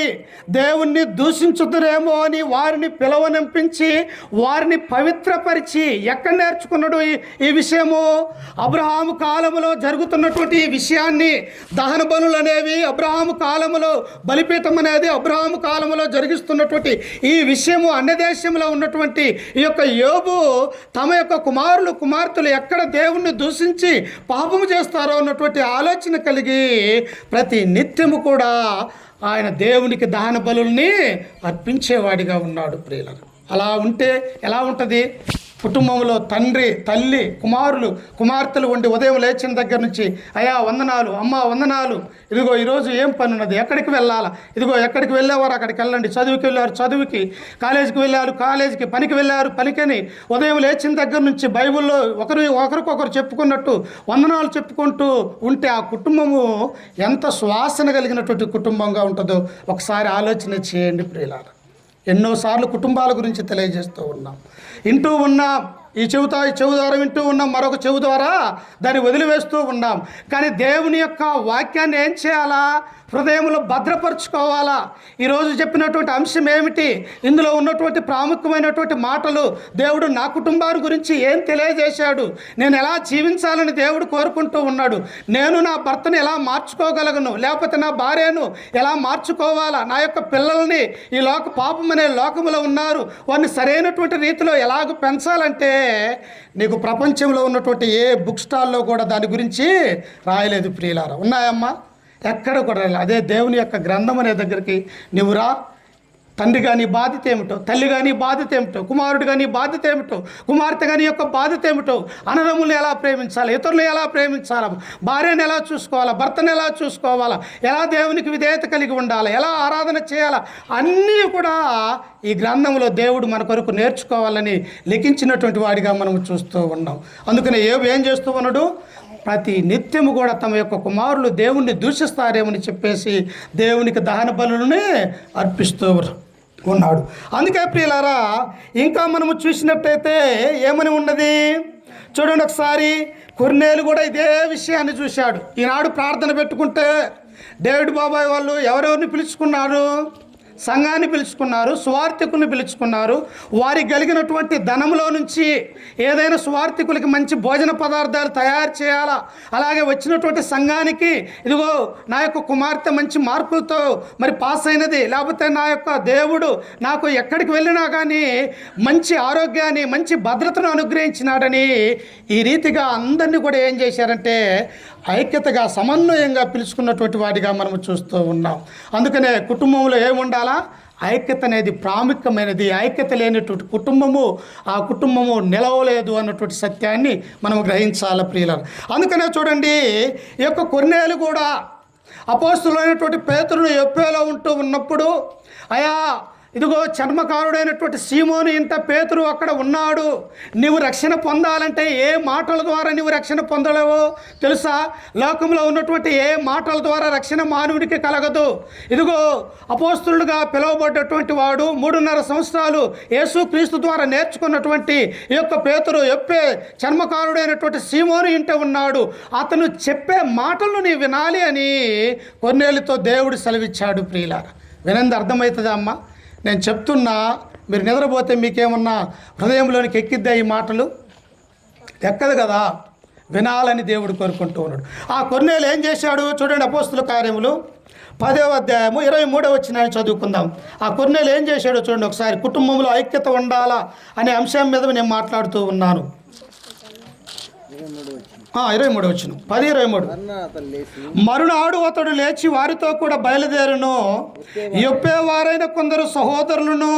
దేవుణ్ణి దూషించుదురేమో అని వారిని పిలవనంపించి వారిని పవిత్రపరిచి. ఎక్కడ నేర్చుకున్నాడు ఈ విషయము? అబ్రహాము కాలములో జరుగుతున్నటువంటి ఈ విషయాన్ని, దహన బలులు అనేవి అబ్రహాము కాలములో, బలిపీఠం అనేది అబ్రహాము కాలములో జరిగిస్తున్నటువంటి ఈ విషయము అన్యదేశంలో ఉన్నటువంటి ఈ యొక్క యోబు తమ యొక్క కుమారులు కుమార్తెలు ఎక్కడ దేవుణ్ణి దూషించి పాపము చేస్తారో అన్నటువంటి ఆలోచన కలిగి ప్రతి నిత్యము కూడా ఆయన దేవునికి దహన బలుల్ని అర్పించేవాడిగా ఉన్నాడు ప్రియులకు. అలా ఉంటే ఎలా ఉంటుంది? కుటుంబంలో తండ్రి, తల్లి, కుమారులు, కుమార్తెలు ఉండి ఉదయం లేచిన దగ్గర నుంచి అయ్యా వందనాలు, అమ్మ వందనాలు, ఇదిగో ఈరోజు ఏం పని ఉన్నది, ఎక్కడికి వెళ్ళాలా, ఇదిగో ఎక్కడికి వెళ్ళేవారు అక్కడికి వెళ్ళండి, చదువుకి వెళ్ళారు చదువుకి, కాలేజీకి వెళ్ళారు కాలేజీకి, పనికి వెళ్ళారు పనికని ఉదయం లేచిన దగ్గర నుంచి బైబిల్లో ఒకరికొకరు చెప్పుకున్నట్టు వందనాలు చెప్పుకుంటూ ఉంటే ఆ కుటుంబము ఎంత సువాసన కలిగినటువంటి కుటుంబంగా ఉంటుందో ఒకసారి ఆలోచన చేయండి ప్రియులారా. ఎన్నోసార్లు కుటుంబాల గురించి తెలియజేస్తూ ఉన్నాం, వింటూ ఉన్నాం. ఈ చెవు ద్వారా వింటూ ఉన్నాం, మరొక చెవు ద్వారా దాన్ని వదిలివేస్తూ ఉన్నాం. కానీ దేవుని యొక్క వాక్యాన్ని ఏం చేయాలా? హృదయంలో భద్రపరుచుకోవాలా. ఈరోజు చెప్పినటువంటి అంశం ఏమిటి? ఇందులో ఉన్నటువంటి ప్రాముఖ్యమైనటువంటి మాటలు, దేవుడు నా కుటుంబాన్ని గురించి ఏం తెలియజేశాడు, నేను ఎలా జీవించాలని దేవుడు కోరుకుంటూ ఉన్నాడు, నేను నా భర్తను ఎలా మార్చుకోగలను, లేకపోతే నా భార్యను ఎలా మార్చుకోవాలా, నా యొక్క పిల్లల్ని ఈ పాపం అనే లోకములో ఉన్నారు, వారిని సరైనటువంటి రీతిలో ఎలాగ పెంచాలంటే నీకు ప్రపంచంలో ఉన్నటువంటి ఏ బుక్ స్టాల్లో కూడా దాని గురించి రాయలేదు ప్రియులారా. ఉన్నాయమ్మా? ఎక్కడ కూడా అదే దేవుని యొక్క గ్రంథం అనే దగ్గరికి నువ్వు రా. తండ్రి కానీ బాధ్యత ఏమిటో, తల్లి కానీ బాధ్యత ఏమిటో, కుమారుడు కానీ బాధ్యత ఏమిటో, కుమార్తె కానీ యొక్క బాధ్యత ఏమిటో, అన్నదమ్ములను ఎలా ప్రేమించాలి, ఇతరులను ఎలా ప్రేమించాలా, భార్యను ఎలా చూసుకోవాలా, భర్తను ఎలా చూసుకోవాలా, ఎలా దేవునికి విధేయత కలిగి ఉండాలి, ఎలా ఆరాధన చేయాలా, అన్నీ కూడా ఈ గ్రంథంలో దేవుడు మన కొరకు నేర్చుకోవాలని లిఖించినటువంటి వాడిగా మనం చూస్తూ ఉన్నాం. అందుకనే యోబు ఏం చేస్తూ ఉన్నాడు? ప్రతి నిత్యము కూడా తమ యొక్క కుమారులు దేవుణ్ణి దూషిస్తారేమని చెప్పేసి దేవునికి దహన బలులని అర్పిస్తూ ఉన్నాడు. అందుకే ప్రియులారా, ఇంకా మనము చూసినట్టయితే ఏమని ఉన్నది చూడండి ఒకసారి. కొర్నేలు కూడా ఇదే విషయాన్ని చూశాడు. ఈనాడు ప్రార్థన పెట్టుకుంటే డేవిడ్ బాబాయ్ వాళ్ళు ఎవరెవరిని పిలుచుకున్నారు? సంఘాన్ని పిలుచుకున్నారు, సువార్థికుల్ని పిలుచుకున్నారు. వారికి కలిగినటువంటి ధనంలో నుంచి ఏదైనా సువార్థికులకి మంచి భోజన పదార్థాలు తయారు చేయాలా, అలాగే వచ్చినటువంటి సంఘానికి ఇదిగో నా యొక్క కుమార్తె మంచి మార్కులతో మరి పాస్ అయినది, లేకపోతే నా యొక్క దేవుడు నాకు ఎక్కడికి వెళ్ళినా కానీ మంచి ఆరోగ్యాన్ని, మంచి భద్రతను అనుగ్రహించినాడని ఈ రీతిగా అందరినీ కూడా ఏం చేశారంటే ఐక్యతగా సమన్వయంగా పిలుచుకున్నటువంటి వాటిగా మనం చూస్తూ ఉన్నాం. అందుకనే కుటుంబంలో ఏముండాలా? ఐక్యత అనేది ప్రాముఖ్యమైనది. ఐక్యత లేనటువంటి కుటుంబము, ఆ కుటుంబము నిలవలేదు అన్నటువంటి సత్యాన్ని మనం గ్రహించాలి ప్రియులారా. అందుకనే చూడండి, ఈ యొక్క కొర్నేలు కూడా అపోస్తలుడైనటువంటి పేతురును యొప్పేలో ఉంటూ ఉన్నప్పుడు, అయా ఇదిగో చర్మకారుడైనటువంటి సీమోను ఇంట పేతురు అక్కడ ఉన్నాడు, నీవు రక్షణ పొందాలంటే ఏ మాటల ద్వారా నీవు రక్షణ పొందలేవో తెలుసా? లోకంలో ఉన్నటువంటి ఏ మాటల ద్వారా రక్షణ మానవుడికి కలగదు. ఇదిగో అపోస్తలుడుగా పిలువబడ్డటువంటి వాడు 3.5 సంవత్సరాలు యేసుక్రీస్తు ద్వారా నేర్చుకున్నటువంటి ఈ యొక్క పేతురు యొప్పే చర్మకారుడైనటువంటి సీమోను ఇంట ఉన్నాడు, అతను చెప్పే మాటలను నీ వినాలి అని కొర్నేలుతో దేవుడు సెలవిచ్చాడు ప్రియులారా. వినంది అర్థమవుతుందా అమ్మా? నేను చెప్తున్నా, మీరు నిద్రపోతే మీకేమన్నా హృదయంలోనికి ఎక్కిద్దా ఈ మాటలు? ఎక్కదు కదా. వినాలని దేవుడు కోరుకుంటూ ఉన్నాడు. ఆ కొర్నేలు ఏం చేశాడు చూడండి, అపోస్తుల కార్యములు 10వ అధ్యాయము 23వ వచనాన్ని చదువుకుందాం. ఆ కొర్నేలు ఏం చేశాడో చూడండి ఒకసారి. కుటుంబంలో ఐక్యత ఉండాలా అనే అంశం మీద నేను మాట్లాడుతూ ఉన్నాను. 23 వచనం 10:23. మరునాడు అతడు లేచి వారితో కూడా బయలుదేరును. యొప్పేవారైన కొందరు సహోదరులను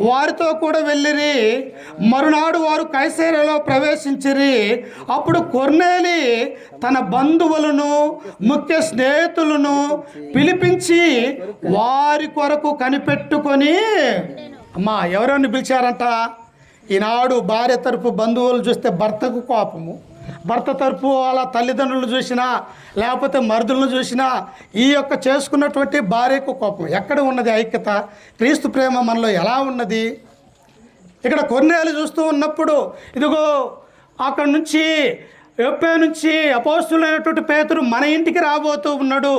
వారితో కూడా వెళ్ళిరి. మరునాడు వారు కైసరయలో ప్రవేశించిరి. అప్పుడు కొర్నేలి తన బంధువులను ముఖ్య స్నేహితులను పిలిపించి వారి కొరకు కనిపెట్టుకొని, అమ్మా ఎవరెవరిని పిలిచారంట? ఈనాడు భార్య తరపు బంధువులు చూస్తే భర్తకు కోపము, భర్త తరపు వాళ్ళ తల్లిదండ్రులు చూసినా లేకపోతే మరుదులను చూసినా ఈ యొక్క చేసుకున్నటువంటి భార్యకు కోపం. ఎక్కడ ఉన్నది ఐక్యత? క్రీస్తు ప్రేమ మనలో ఎలా ఉన్నది? ఇక్కడ కొర్నేలు చూస్తూ ఉన్నప్పుడు ఇదిగో అక్కడి నుంచి యొప్పే నుంచి అపోస్తులైనటువంటి పేతురు మన ఇంటికి రాబోతూ ఉన్నాడు.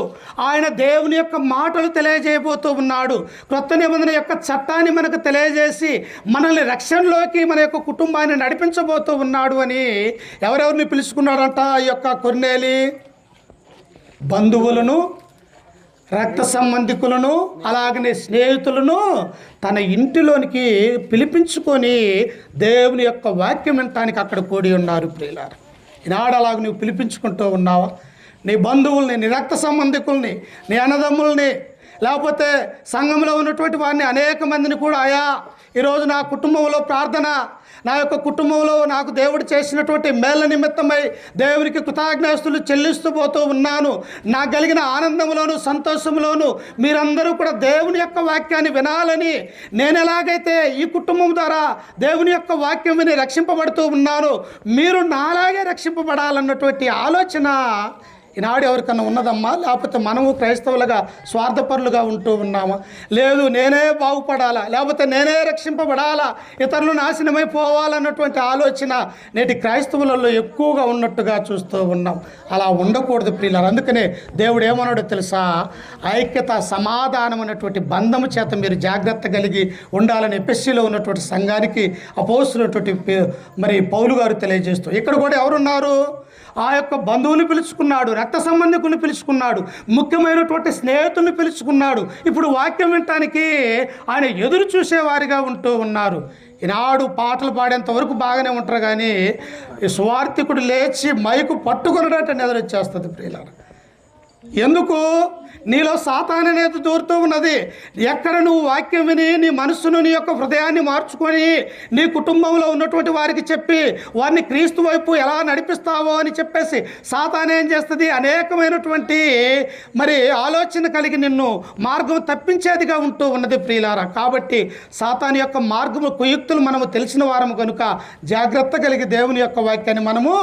ఆయన దేవుని యొక్క మాటలు తెలియజేయబోతూ ఉన్నాడు. క్రొత్త నిబంధన యొక్క చట్టాన్ని మనకు తెలియజేసి మనల్ని రక్షణలోకి మన యొక్క కుటుంబాన్ని నడిపించబోతూ ఉన్నాడు అని ఎవరెవరిని పిలుచుకున్నాడంట? ఈ యొక్క కొర్నేలి బంధువులను, రక్త సంబంధికులను, అలాగనే స్నేహితులను తన ఇంటిలోనికి పిలిపించుకొని దేవుని యొక్క వాక్యం వినటానికి అక్కడ కూడి ఉన్నారు. ప్రియులారా, ఈనాడు అలాగ నువ్వు పిలిపించుకుంటూ ఉన్నావా? నీ బంధువుల్ని, నీ రక్త సంబంధికుల్ని, నీ అన్నదమ్ముల్ని, లేకపోతే సంఘంలో ఉన్నటువంటి వారిని అనేక మందిని కూడా, అయా ఈరోజు నా కుటుంబంలో ప్రార్థన, నా యొక్క కుటుంబంలో నాకు దేవుడు చేసినటువంటి మేళ్ళ నిమిత్తమై దేవునికి కృతజ్ఞాస్తులు చెల్లిస్తూ పోతూ ఉన్నాను. నాకు కలిగిన ఆనందంలోను సంతోషంలోను మీరందరూ కూడా దేవుని యొక్క వాక్యాన్ని వినాలని, నేను ఎలాగైతే ఈ కుటుంబం ద్వారా దేవుని యొక్క వాక్యం విని రక్షింపబడుతూ ఉన్నాను, మీరు నాలాగే రక్షింపబడాలన్నటువంటి ఆలోచన ఈనాడు ఎవరికన్నా ఉన్నదమ్మా? లేకపోతే మనము క్రైస్తవులుగా స్వార్థపరులుగా ఉంటూ ఉన్నామా? లేదు, నేనే బాగుపడాలా, లేకపోతే నేనే రక్షింపబడాలా, ఇతరులు నాశనమైపోవాలన్నటువంటి ఆలోచన నేటి క్రైస్తవులలో ఎక్కువగా ఉన్నట్టుగా చూస్తూ ఉన్నాం. అలా ఉండకూడదు ప్రియులారా. అందుకనే దేవుడు ఏమన్నాడో తెలుసా? ఐక్యత, సమాధానం అన్నటువంటి బంధము చేత మీరు జాగ్రత్త కలిగి ఉండాలని ఎఫెసీలో ఉన్నటువంటి సంఘానికి అపోస్తులైనటువంటి మరి పౌలు గారు తెలియజేస్తూ, ఇక్కడ కూడా ఎవరున్నారు? ఆ యొక్క బంధువుని పిలుచుకున్నాడు, రక్త సంబంధికుని పిలుచుకున్నాడు, ముఖ్యమైనటువంటి స్నేహితుల్ని పిలుచుకున్నాడు. ఇప్పుడు వాక్యం వినటానికి ఆయన ఎదురు చూసేవారిగా ఉంటూ ఉన్నారు. ఈనాడు పాటలు పాడేంత వరకు బాగానే ఉంటారు, కానీ ఈ స్వార్థికుడు లేచి మైకు పట్టుకున్నట్టు ఎదురొచ్చేస్తుంది ప్రియులారా. ఎందుకు? నీలో సాతాను అనేది దూరుతూ ఉన్నది. ఎక్కడ నువ్వు వాక్యం విని నీ మనస్సును, నీ యొక్క హృదయాన్ని మార్చుకొని నీ కుటుంబంలో ఉన్నటువంటి వారికి చెప్పి వారిని క్రీస్తు వైపు ఎలా నడిపిస్తావో అని చెప్పేసి సాతాను ఏం చేస్తుంది? అనేకమైనటువంటి మరి ఆలోచన కలిగి నిన్ను మార్గం తప్పించేదిగా ఉంటూ ఉన్నది ప్రియులారా. కాబట్టి సాతాను యొక్క మార్గము కుయుక్తులు మనము తెలిసిన వారము కనుక జాగ్రత్త కలిగి దేవుని యొక్క వాక్యాన్ని మనము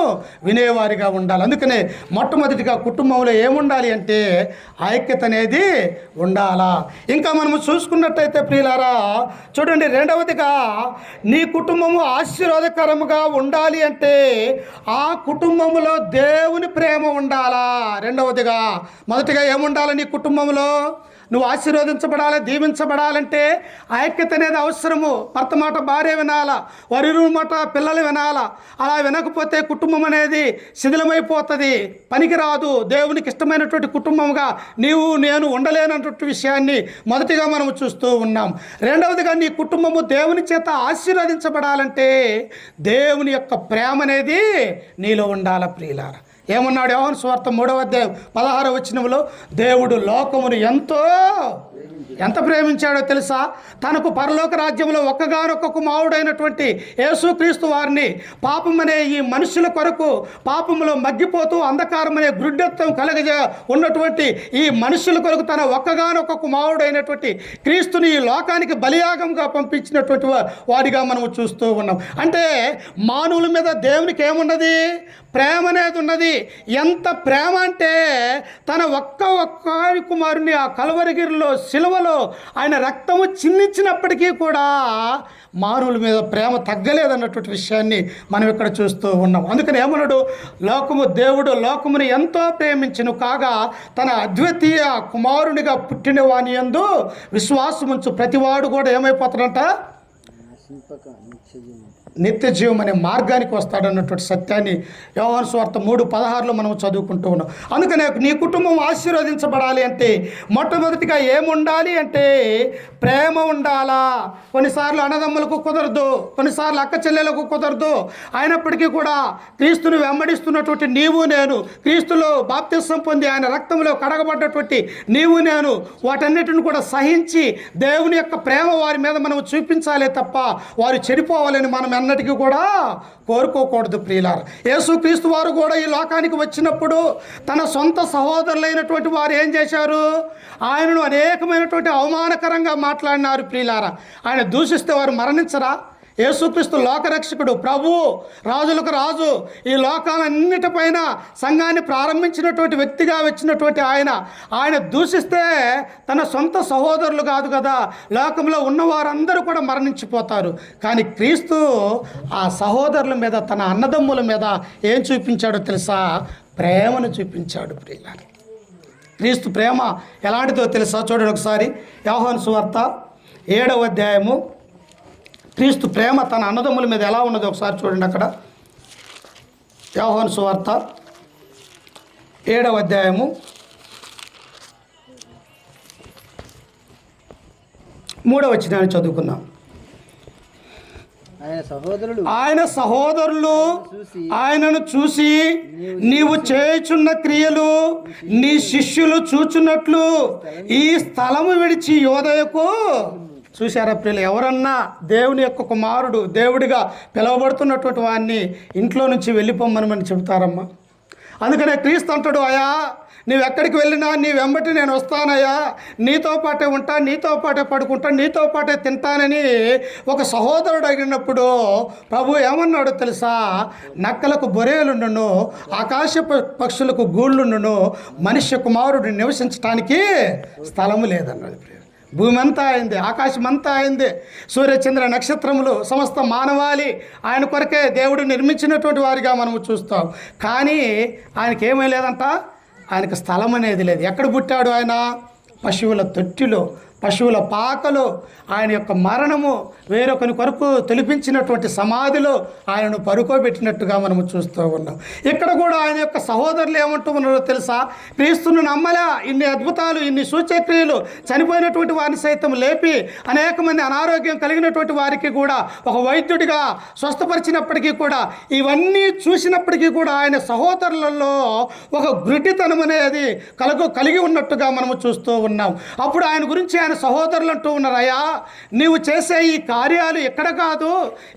వినేవారిగా ఉండాలి. అందుకనే మొట్టమొదటిగా కుటుంబంలో ఏముండాలి అంటే ఐక్యత అనేది ఉండాలా. ఇంకా మనము చూసుకున్నట్టయితే ప్రియులారా చూడండి, రెండవదిగా నీ కుటుంబము ఆశీర్వాదకరముగా ఉండాలి అంటే ఆ కుటుంబంలో దేవుని ప్రేమ ఉండాలా. రెండవదిగా, మొదటిగా ఏముండాలి? నీ కుటుంబంలో నువ్వు ఆశీర్వదించబడాలి, దీవించబడాలంటే ఐక్యత అనేది అవసరము. భర్త మాట భార్య వినాలా, వరుడు మాట పిల్లలు వినాలా. అలా వినకపోతే కుటుంబం అనేది శిథిలమైపోతుంది, పనికిరాదు. దేవునికి ఇష్టమైనటువంటి కుటుంబంగా నీవు నేను ఉండలేనటువంటి విషయాన్ని మొదటిగా మనం చూస్తూ ఉన్నాం. రెండవదిగా, నీ కుటుంబము దేవుని చేత ఆశీర్వదించబడాలంటే దేవుని యొక్క ప్రేమ అనేది నీలో ఉండాలి ప్రియులారా. ఏమన్నాడు? యోహాను సువార్త 3వ అధ్యాయం 16వ వచనంలో, దేవుడు లోకమును ఎంత ప్రేమించాడో తెలుసా? తనకు పరలోక రాజ్యంలో ఒక్కగానొక్క కుమారుడైనటువంటి యేసుక్రీస్తు వారిని పాపం అనే ఈ మనుషుల కొరకు, పాపంలో మగ్గిపోతూ అంధకారం అనే గుడ్డత్వం కలగజే ఉన్నటువంటి ఈ మనుషుల కొరకు తన ఒక్కగానొక్క కుమారుడైనటువంటి క్రీస్తుని ఈ లోకానికి బలియాగంగా పంపించినటువంటి వాడిగా మనము చూస్తూ ఉన్నాం. అంటే మానవుల మీద దేవునికి ఏమున్నది? ప్రేమ అనేది ఉన్నది. ఎంత ప్రేమ అంటే తన ఒక్క కుమారుని ఆ కల్వరిగిరిలో సిలువలో ఆయన రక్తము చిందించినప్పటికీ కూడా మానవుల మీద ప్రేమ తగ్గలేదన్నటువంటి విషయాన్ని మనం ఇక్కడ చూస్తూ ఉన్నాం. అందుకని ఏమన్నాడు? దేవుడు లోకముని ఎంతో ప్రేమించును కాగా తన అద్వితీయ కుమారునిగా పుట్టిన వాని యందు విశ్వాసముంచు ప్రతివాడు కూడా ఏమైపోతాడంట? నిత్య జీవం అనే మార్గానికి వస్తాడన్నటువంటి సత్యాన్ని యోహాను సువార్త 3:16 మనం చదువుకుంటూ ఉన్నాం. అందుకనే నీ కుటుంబం ఆశీర్వదించబడాలి అంటే మొట్టమొదటిగా ఏముండాలి అంటే ప్రేమ ఉండాలా. కొన్నిసార్లు అన్నదమ్ములకు కుదరదు, కొన్నిసార్లు అక్క చెల్లెలకు కుదరదు. అయినప్పటికీ కూడా క్రీస్తుని వెంబడిస్తున్నటువంటి నీవు నేను, క్రీస్తులో బాప్తిసం పొంది ఆయన రక్తంలో కడగబడ్డటువంటి నీవు నేను, వాటన్నిటిని కూడా సహించి దేవుని యొక్క ప్రేమ వారి మీద మనం చూపించాలే తప్ప వారు చెడిపోవాలని మనం ఎన్నటికీ కూడా కోరుకోకూడదు ప్రియులారా. యేసుక్రీస్తు వారు కూడా ఈ లోకానికి వచ్చినప్పుడు తన సొంత సహోదరులైనటువంటి వారు ఏం చేశారు? ఆయనను అనేకమైనటువంటి అవమానకరంగా మాట్లాడినారు ప్రియులారా. ఆయన దూషిస్తే వారు మరణించరా? యేసుక్రీస్తు లోకరక్షకుడు, ప్రభు, రాజులకు రాజు, ఈ లోకాలన్నిటిపైన సంఘాన్ని ప్రారంభించినటువంటి వ్యక్తిగా వచ్చినటువంటి ఆయన దూషిస్తే తన సొంత సహోదరులు కాదు కదా, లోకంలో ఉన్నవారందరూ కూడా మరణించిపోతారు. కానీ క్రీస్తు ఆ సహోదరుల మీద, తన అన్నదమ్ముల మీద ఏం చూపించాడో తెలుసా? ప్రేమను చూపించాడు ప్రియులారా. క్రీస్తు ప్రేమ ఎలాంటిదో తెలుసా? చూడండి ఒకసారి యోహాను సువార్త 7వ అధ్యాయము. క్రీస్తు ప్రేమ తన అన్నదమ్ముల మీద ఎలా ఉన్నదో ఒకసారి చూడండి. అక్కడ యోహాను సువార్త 7వ అధ్యాయము 3వ వచనాన్ని చదువుకున్నాం. ఆయన సహోదరులు ఆయనను చూసి నీవు చేయుచున్న క్రియలు నీ శిష్యులు చూచున్నట్లు ఈ స్థలము విడిచి యోదయకు. చూశారా ప్రియులు? ఎవరన్నా దేవుని యొక్క కుమారుడు, దేవుడిగా పిలువబడుతున్నటువంటి వాడిని ఇంట్లో నుంచి వెళ్ళిపోమ్మని చెబుతారమ్మా. అందుకనే క్రీస్తు అంటాడు, అయ్యా నీవు ఎక్కడికి వెళ్ళినా నీ వెంబటి నేను వస్తానయ్యా, నీతో పాటే ఉంటా, నీతో పాటే పడుకుంటా, నీతో పాటే తింటానని ఒక సహోదరుడు అడిగినప్పుడు ప్రభు ఏమన్నాడో తెలుసా? నక్కలకు బొరేలుండును, ఆకాశ పక్షులకు గూళ్ళుండును, మనుష్య కుమారుడు నివసించడానికి స్థలము లేదన్నాడు. భూమి అంతా అయింది, ఆకాశం అంతా అయింది, సూర్యచంద్ర నక్షత్రములు సమస్త మానవాళి ఆయన కొరకే దేవుడు నిర్మించినటువంటి వారిగా మనము చూస్తాం. కానీ ఆయనకి ఏమీ లేదంట, ఆయనకు స్థలం అనేది లేదు. ఎక్కడ పుట్టాడు ఆయన? పశువుల తొట్టిలో, పశువుల పాకలో. ఆయన యొక్క మరణము వేరొకని కొరకు తెలిపించినటువంటి సమాధిలో ఆయనను పరుకోబెట్టినట్టుగా మనము చూస్తూ ఉన్నాం. ఇక్కడ కూడా ఆయన యొక్క సహోదరులు ఏమంటూ ఉన్నారో తెలుసా? క్రీస్తును నమ్మలా, ఇన్ని అద్భుతాలు, ఇన్ని సూచక్రియలు, చనిపోయినటువంటి వారిని సైతం లేపి అనేక మంది అనారోగ్యం కలిగినటువంటి వారికి కూడా ఒక వైద్యుడిగా స్వస్థపరిచినప్పటికీ కూడా, ఇవన్నీ చూసినప్పటికీ కూడా ఆయన సహోదరులలో ఒక గుడ్డితనం అనేది కలిగి ఉన్నట్టుగా మనము చూస్తూ ఉన్నాం. అప్పుడు ఆయన గురించి ఆయన సహోదరులు అంటూ ఉన్నారు, అయ్యా నీవు చేసే ఈ కార్యాలు ఎక్కడ కాదు,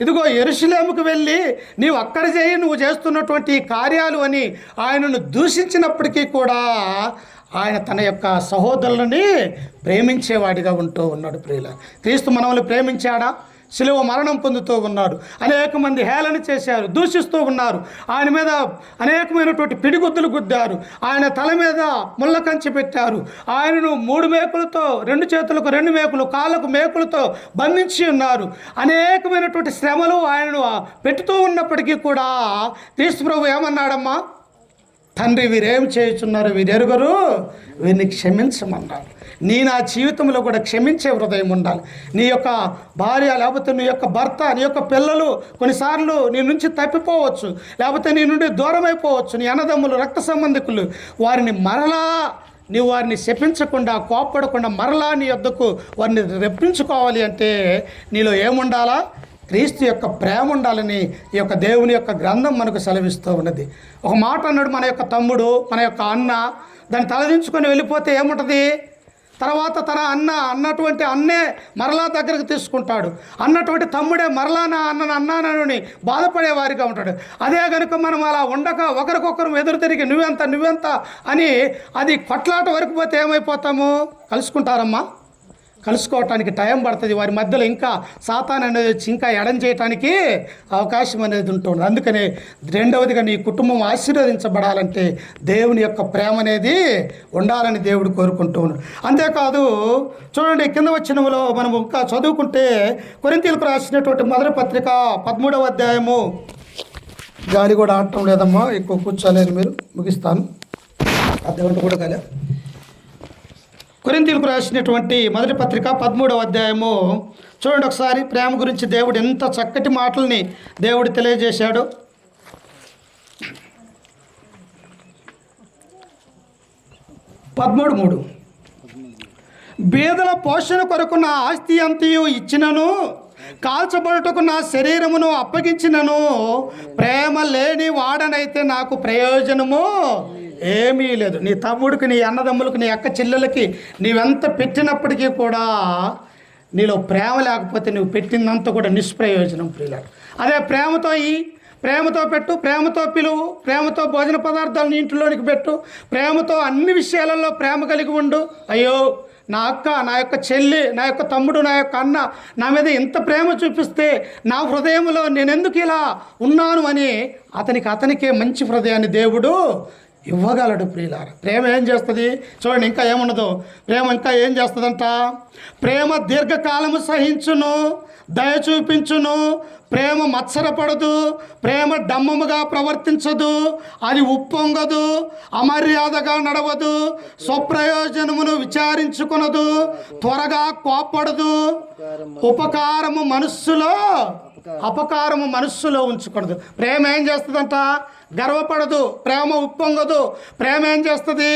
ఇదిగో యెరూషలేముకు వెళ్ళి నీవు అక్కడ చేయి, నువ్వు చేస్తున్నటువంటి ఈ కార్యాలు అని ఆయనను దూషించినప్పటికీ కూడా ఆయన తన యొక్క సహోదరులని ప్రేమించేవాడిగా ఉంటూ ఉన్నాడు. ప్రియుల క్రీస్తు మనల్ని ప్రేమించాడా? శిలువ మరణం పొందుతూ ఉన్నాడు. అనేక మంది హేళన చేశారు, దూషిస్తూ ఉన్నారు. ఆయన మీద అనేకమైనటువంటి పిడిగుద్దులు గుద్దారు, ఆయన తల మీద ముళ్ళ కంచి పెట్టారు, ఆయనను 3 మేకులతో, 2 చేతులకు 2 మేకులు, కాళ్ళకు మేకులతో బంధించి ఉన్నారు. అనేకమైనటువంటి శ్రమలు ఆయనను పెట్టుతూ ఉన్నప్పటికీ కూడా క్రీస్తు ప్రభు ఏమన్నాడమ్మా? తండ్రి వీరేం చేయుచున్నారు, వీరెరుగరు, వీరిని క్షమించమన్నాడు. నీ నా జీవితంలో కూడా క్షమించే హృదయం ఉండాలి. నీ యొక్క భార్య, లేకపోతే నీ యొక్క భర్త, నీ యొక్క పిల్లలు కొన్నిసార్లు నీ నుంచి తప్పిపోవచ్చు, లేకపోతే నీ నుండి దూరం అయిపోవచ్చు. నీ అన్నదమ్ములు, రక్త సంబంధికులు, వారిని మరలా నీవు వారిని శపించకుండా, కోప్పడకుండా మరలా నీ యొద్దకు వారిని రప్పించుకోవాలి అంటే నీలో ఏముండాలా? క్రీస్తు యొక్క ప్రేమ ఉండాలని ఈ యొక్క దేవుని యొక్క గ్రంథం మనకు సెలవిస్తూ ఉన్నది. ఒక మాట అన్నాడు మన యొక్క తమ్ముడు, మన యొక్క అన్న, దాన్ని తలదించుకొని వెళ్ళిపోతే ఏముంటుంది? తర్వాత తన అన్నటువంటి అన్నే మరలా దగ్గరకు తీసుకుంటాడు, అన్నటువంటి తమ్ముడే మరలా నా అన్నానని బాధపడేవారిగా ఉంటాడు. అదే కనుక మనం అలా ఉండక ఒకరికొకరు ఎదురు తిరిగి నువ్వెంత అని అది కొట్లాట వరకు పోతే ఏమైపోతాము? కలుసుకుంటారమ్మా? కలుసుకోవటానికి టైం పడుతుంది. వారి మధ్యలో ఇంకా సాతాన్ అనేది వచ్చి ఇంకా ఎడం చేయటానికి అవకాశం అనేది ఉంటుంది. అందుకనే రెండవదిగా నీ కుటుంబం ఆశీర్వదించబడాలంటే దేవుని యొక్క ప్రేమ అనేది ఉండాలని దేవుడు కోరుకుంటూ ఉన్నాడు. అంతేకాదు చూడండి, కింద వచ్చినలో మనం ఇంకా చదువుకుంటే కొరింథీయులకు రాసినటువంటి మొదటి పత్రిక 13వ అధ్యాయము. గాలి కూడా ఆడటం లేదమ్మా, ఎక్కువ కూర్చోలేదు, మీరు ముగిస్తాను, అర్ధగంట కూడా కాలే. కొరింథీయులకు రాసినటువంటి మొదటి పత్రిక 13వ అధ్యాయము చూడండి ఒకసారి. ప్రేమ గురించి దేవుడు ఎంత చక్కటి మాటల్ని దేవుడు తెలియజేశాడు. 13:3 బీదల పోషణ కొరకు నా ఆస్తి అంతయు ఇచ్చినను, కాల్చబడుటకు నా శరీరమును అప్పగించినను, ప్రేమ లేని వాడనైతే నాకు ప్రయోజనము ఏమీ లేదు. నీ తమ్ముడికి, నీ అన్నదమ్ములకు, నీ అక్క చెల్లెలకి నీవెంత పెట్టినప్పటికీ కూడా నీలో ప్రేమ లేకపోతే నువ్వు పెట్టిందంతా కూడా నిష్ప్రయోజనం ప్రియులారు. అదే ప్రేమతో పెట్టు, ప్రేమతో పిలువు, ప్రేమతో భోజన పదార్థాలను ఇంట్లోనికి పెట్టు, ప్రేమతో అన్ని విషయాలలో ప్రేమ కలిగి ఉండు. అయ్యో నా అక్క, నా యొక్క చెల్లి, నా యొక్క తమ్ముడు, నా యొక్క అన్న నా మీద ఎంత ప్రేమ చూపిస్తే నా హృదయంలో నేనెందుకు ఇలా ఉన్నాను అని అతనికే మంచి హృదయాన్ని దేవుడు ఇవ్వగలడు ప్రియులారా. ప్రేమ ఏం చేస్తుంది చూడండి, ఇంకా ఏమున్నదో. ప్రేమ ఇంకా ఏం చేస్తుందంట? ప్రేమ దీర్ఘకాలము సహించును, దయ చూపించును, ప్రేమ మత్సరపడదు, ప్రేమ డమ్మముగా ప్రవర్తించదు, అది ఉప్పొంగదు, అమర్యాదగా నడవదు, స్వప్రయోజనమును విచారించుకొనదు, త్వరగా కోప్పడదు, అపకారము మనస్సులో ఉంచుకొనదు. ప్రేమ ఏం చేస్తుందంట? గర్వపడదు, ప్రేమ ఉప్పొంగదు. ప్రేమ ఏం చేస్తుంది?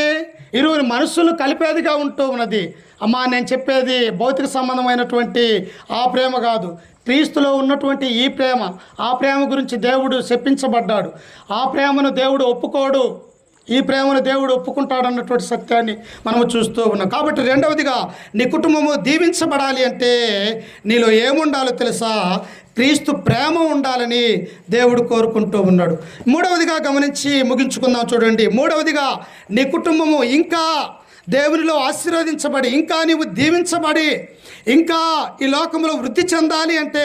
ఇరువురి మనస్సులు కలిపేదిగా ఉంటూ ఉన్నది. అమ్మా, నేను చెప్పేది భౌతిక సంబంధమైనటువంటి ఆ ప్రేమ కాదు, క్రీస్తులో ఉన్నటువంటి ఈ ప్రేమ. ఆ ప్రేమ గురించి దేవుడు శపించబడ్డాడు. ఆ ప్రేమను దేవుడు ఒప్పుకోడు, ఈ ప్రేమను దేవుడు ఒప్పుకుంటాడన్నటువంటి సత్యాన్ని మనము చూస్తూ ఉన్నాం. కాబట్టి రెండవదిగా నీ కుటుంబము దీవించబడాలి అంటే నీలో ఏముండాలో తెలుసా? క్రీస్తు ప్రేమ ఉండాలని దేవుడు కోరుకుంటూ ఉన్నాడు. మూడవదిగా గమనించి ముగించుకుందాం చూడండి. మూడవదిగా నీ కుటుంబము ఇంకా దేవునిలో ఆశీర్వదించబడి, ఇంకా నీవు దీవించబడి, ఇంకా ఈ లోకంలో వృద్ధి చెందాలి అంటే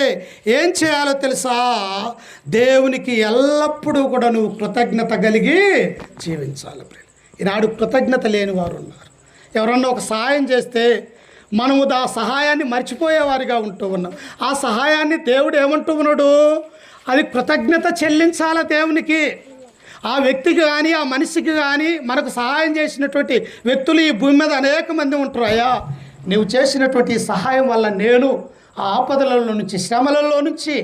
ఏం చేయాలో తెలుసా? దేవునికి ఎల్లప్పుడూ కూడా నువ్వు కృతజ్ఞత కలిగి జీవించాలి. ఈనాడు కృతజ్ఞత లేని వారు ఉన్నారు. ఎవరన్నా ఒక సహాయం చేస్తే మనము ఆ సహాయాన్ని మర్చిపోయేవారిగా ఉంటూ ఉన్నాం. ఆ సహాయాన్ని దేవుడు ఏమంటూ ఉన్నాడు? అది కృతజ్ఞత చెల్లించాల దేవునికి. ఆ వ్యక్తికి కానీ, ఆ మనిషికి కానీ, మనకు సహాయం చేసినటువంటి వ్యక్తులు ఈ భూమి మీద అనేక మంది ఉంటారు. అయ్యా, నువ్వు చేసినటువంటి సహాయం వల్ల నేను ఆ ఆపదలలో నుంచి, శ్రమలలో నుంచి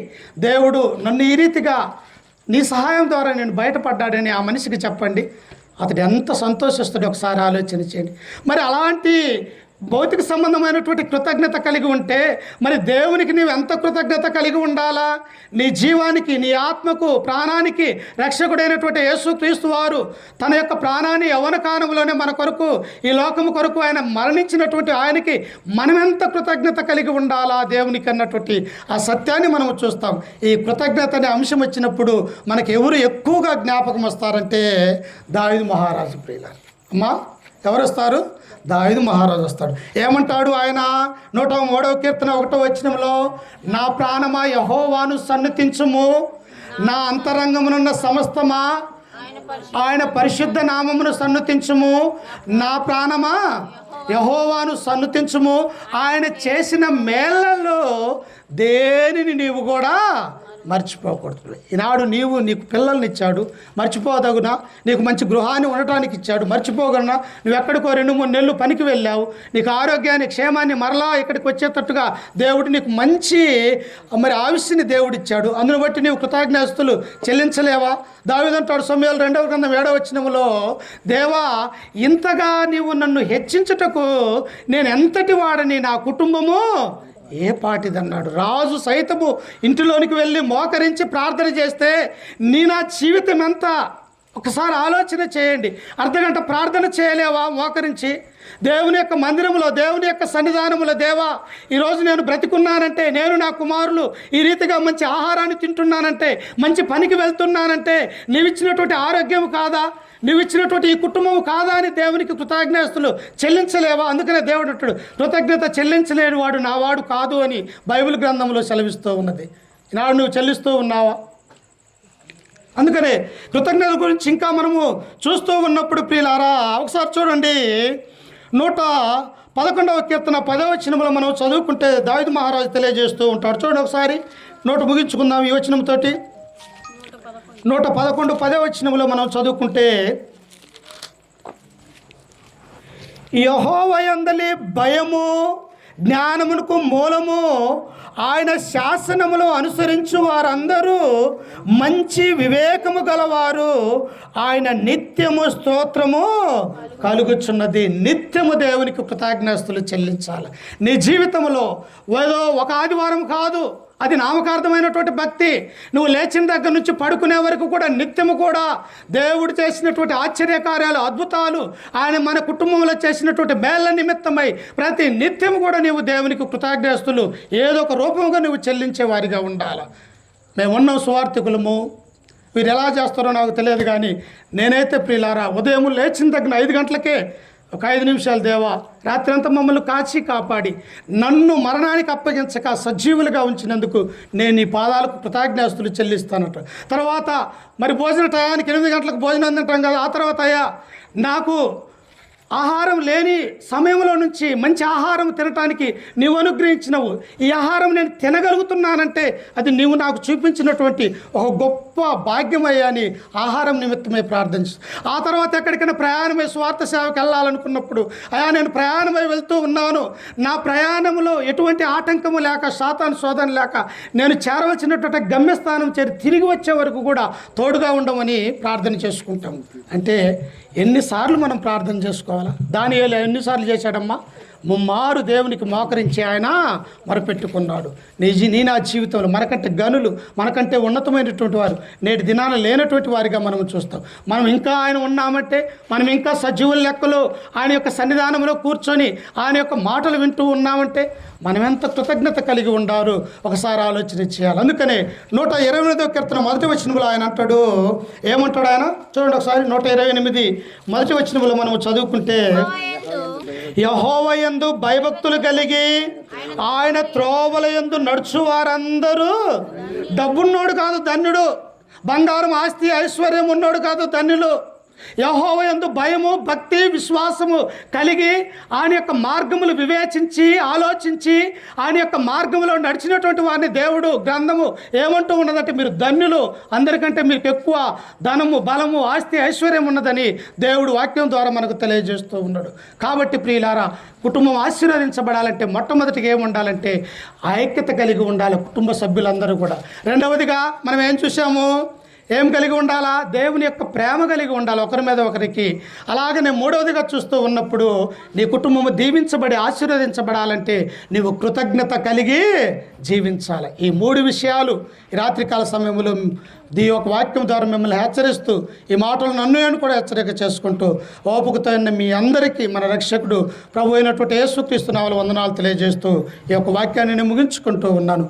దేవుడు నన్ను ఈ రీతిగా నీ సహాయం ద్వారా నేను బయటపడ్డాడని ఆ మనిషికి చెప్పండి. అతడు ఎంత సంతోషిస్తాడో ఒకసారి ఆలోచన చేయండి. మరి అలాంటి భౌతిక సంబంధమైనటువంటి కృతజ్ఞత కలిగి ఉంటే మరి దేవునికి నీవు ఎంత కృతజ్ఞత కలిగి ఉండాలా? నీ జీవానికి, నీ ఆత్మకు, ప్రాణానికి రక్షకుడైనటువంటి యేసుక్రీస్తు వారు తన యొక్క ప్రాణాన్ని యవ్వన కాలంలోనే మన కొరకు, ఈ లోకము కొరకు ఆయన మరణించినటువంటి ఆయనకి మనం ఎంత కృతజ్ఞత కలిగి ఉండాలా దేవునికి అన్నటువంటి ఆ సత్యాన్ని మనము చూస్తాం. ఈ కృతజ్ఞత అనే అంశం వచ్చినప్పుడు మనకి ఎవరు ఎక్కువగా జ్ఞాపకం వస్తారంటే దావీదు మహారాజు ప్రియులారు. అమ్మా, ఎవరు వస్తారు? దావీదు మహారాజు వస్తాడు. ఏమంటాడు ఆయన? 103వ కీర్తన 1వ వచనంలో, నా ప్రాణమా యెహోవాను సన్నుతించుము, నా అంతరంగమునున్న సమస్తమా ఆయన పరిశుద్ధ నామమును సన్నుతించుము, నా ప్రాణమా యెహోవాను సన్నుతించుము, ఆయన చేసిన మేళ్లలో దేనిని నీవు కూడా మర్చిపోకూడదు. ఈనాడు నీకు పిల్లల్ని ఇచ్చాడు, మర్చిపోదగునా? నీకు మంచి గృహాన్ని ఉండటానికి ఇచ్చాడు, మర్చిపోగలనా? నువ్వు ఎక్కడికో 2-3 నెలలు పనికి వెళ్ళావు, నీకు ఆరోగ్యాన్ని, క్షేమాన్ని మరలా ఇక్కడికి వచ్చేటట్టుగా దేవుడు నీకు మంచి ఆయుష్ని దేవుడు ఇచ్చాడు. అందును బట్టి నీవు కృతజ్ఞాస్తులు చెల్లించలేవా? దావీదు అంటాడు సమూయేలు 2వ గ్రంథం 7వ వచనములో, దేవా, ఇంతగా నీవు నన్ను హెచ్చించుటకు నేను ఎంతటి వాడని, నా కుటుంబము ఏ పాటిదన్నాడు. రాజు సైతము ఇంటిలోనికి వెళ్ళి మోకరించి ప్రార్థన చేస్తే నా జీవితం ఎంత? ఒకసారి ఆలోచన చేయండి. అర్ధగంట ప్రార్థన చేయలేవా మోకరించి? దేవుని యొక్క మందిరంలో, దేవుని యొక్క సన్నిధానంలో, దేవా, ఈరోజు నేను బ్రతికున్నానంటే, నేను నా కుమారులు ఈ రీతిగా మంచి ఆహారాన్ని తింటున్నానంటే, మంచి పనికి వెళ్తున్నానంటే నీవు ఇచ్చినటువంటి ఆరోగ్యం కాదా? నువ్వు ఇచ్చినటువంటి ఈ కుటుంబం కాదా అని దేవునికి కృతజ్ఞతలు చెల్లించలేవా? అందుకనే దేవుడు అంటాడు, కృతజ్ఞత చెల్లించలేని వాడు నా వాడు కాదు అని బైబిల్ గ్రంథంలో సెలవిస్తూ ఉన్నది. ఈనాడు నువ్వు చెల్లిస్తూ ఉన్నావా? అందుకనే కృతజ్ఞత గురించి ఇంకా మనము చూస్తూ ఉన్నప్పుడు ప్రియులారా, ఒకసారి చూడండి, 111వ కీర్తన 10వ వచనంలో మనం చదువుకుంటే దావీదు మహారాజు తెలియజేస్తూ ఉంటాడు. చూడండి ఒకసారి, ముగించుకుందాం ఈ వచనంతోటి. 111 10వ వచనంలో మనం చదువుకుంటే, యెహోవా యందలి భయము జ్ఞానమునకు మూలము, ఆయన శాసనములు అనుసరించు వారందరూ మంచి వివేకము గలవారు, ఆయన నిత్యము స్తోత్రము కలుగుచున్నది. నిత్యము దేవునికి కృతజ్ఞతలు చెల్లించాలి. నీ జీవితంలో ఏదో ఒక ఆదివారం కాదు, అది నామకార్థమైనటువంటి భక్తి. నువ్వు లేచిన దగ్గర నుంచి పడుకునే వరకు కూడా నిత్యము కూడా దేవుడు చేసినటువంటి ఆశ్చర్యకార్యాలు, అద్భుతాలు, ఆయన మన కుటుంబంలో చేసినటువంటి మేళ్ళ నిమిత్తమై ప్రతి నిత్యము కూడా నీవు దేవునికి కృతజ్ఞతలు ఏదో ఒక రూపంగా నువ్వు చెల్లించే వారిగా ఉండాలి. మేమున్నాం సువార్థికులము, వీరు ఎలా చేస్తారో నాకు తెలియదు, కానీ నేనైతే ప్రియులారా ఉదయం లేచిన దగ్గర 5 గంటలకే ఒక 5 నిమిషాలు దేవా రాత్రి అంతా మమ్మల్ని కాచి కాపాడి నన్ను మరణానికి అప్పగించక సజీవులుగా ఉంచినందుకు నేను ఈ పాదాలకు కృతజ్ఞతలు చెల్లిస్తానట. తర్వాత మరి భోజన టయానికి 8 గంటలకు భోజనం అందింటాం కదా, ఆ తర్వాత అయ్యా నాకు ఆహారం లేని సమయంలో నుంచి మంచి ఆహారం తినటానికి నీవు అనుగ్రహించినవు, ఈ ఆహారం నేను తినగలుగుతున్నానంటే అది నీవు నాకు చూపించినటువంటి ఒక గొప్ప భాగ్యమయ్యా అని ఆహారం నిమిత్తమే ప్రార్థించు. ఆ తర్వాత ఎక్కడికైనా ప్రయాణమై స్వార్థ సేవకు వెళ్ళాలనుకున్నప్పుడు అయ్యా నేను ప్రయాణమై వెళ్తూ ఉన్నాను, నా ప్రయాణంలో ఎటువంటి ఆటంకము లేక సాతాను శోధన లేక నేను చేరవలసినటువంటి గమ్యస్థానం చేరి తిరిగి వచ్చే వరకు కూడా తోడుగా ఉండమని ప్రార్థన చేసుకుంటాం. అంటే ఎన్నిసార్లు మనం ప్రార్థన చేసుకోవాలా? దానియేలు ఎన్నిసార్లు చేశాడమ్మా? ముమ్మారు దేవునికి మోకరించి ఆయన మొరపెట్టుకున్నాడు. నీ నా జీవితంలో మనకంటే గనులు, మనకంటే ఉన్నతమైనటువంటి వారు నేటి దినాన లేనటువంటి వారిగా మనం చూస్తాం. మనం ఇంకా ఆయన ఉన్నామంటే, మనం ఇంకా సజీవుల లెక్కలో ఆయన యొక్క సన్నిధానంలో కూర్చొని ఆయన యొక్క మాటలు వింటూ ఉన్నామంటే మనం ఎంత కృతజ్ఞత కలిగి ఉండారు ఒకసారి ఆలోచన చేయాలి. అందుకనే 128వ కీర్తన 1వ వచనంలో ఆయన అంటాడు, ఏమంటాడు ఆయన చూడండి ఒకసారి. 128 1వ వచనంలో మనం చదువుకుంటే, యెహోవా యందు భయభక్తులు కలిగి ఆయన త్రోవల యందు నడుచు వారందరూ, డబ్బున్నోడు కాదు ధన్యుడు, బంగారం ఆస్తి ఐశ్వర్యం ఉన్నోడు కాదు ధన్యులు. యెహోవా యందు భయము భక్తి విశ్వాసము కలిగి ఆయన యొక్క మార్గములు వివేచించి ఆలోచించి ఆయన యొక్క మార్గంలో నడిచినటువంటి వారిని దేవుడు గ్రంథము ఏమంటూ ఉన్నదంటే మీరు ధన్యులు, అందరికంటే మీకు ఎక్కువ ధనము బలము ఆస్తి ఐశ్వర్యం ఉన్నదని దేవుడు వాక్యం ద్వారా మనకు తెలియజేస్తూ ఉన్నాడు. కాబట్టి ప్రియులారా, కుటుంబం ఆశీర్వదించబడాలంటే మొట్టమొదటిగా ఏమి ఉండాలంటే ఐక్యత కలిగి ఉండాలి కుటుంబ సభ్యులందరూ కూడా. రెండవదిగా మనం ఏం చూసాము? ఏం కలిగి ఉండాలా? దేవుని యొక్క ప్రేమ కలిగి ఉండాలి ఒకరి మీద ఒకరికి. అలాగనే మూడవదిగా చూస్తూ ఉన్నప్పుడు నీ కుటుంబము దీవించబడి ఆశీర్వదించబడాలంటే నీవు కృతజ్ఞత కలిగి జీవించాలి. ఈ 3 విషయాలు ఈ రాత్రికాల సమయంలో ఈ యొక్క వాక్యం ద్వారా మిమ్మల్ని హెచ్చరిస్తూ, ఈ మాటలు నన్ను కూడా హెచ్చరిక చేసుకుంటూ ఓపికతో మీ అందరికీ మన రక్షకుడు ప్రభు అయినటువంటి యేసుక్రీస్తు నామములో వందనాలు తెలియజేస్తూ ఈ యొక్క వాక్యాన్ని నేను ముగించుకుంటూ ఉన్నాను.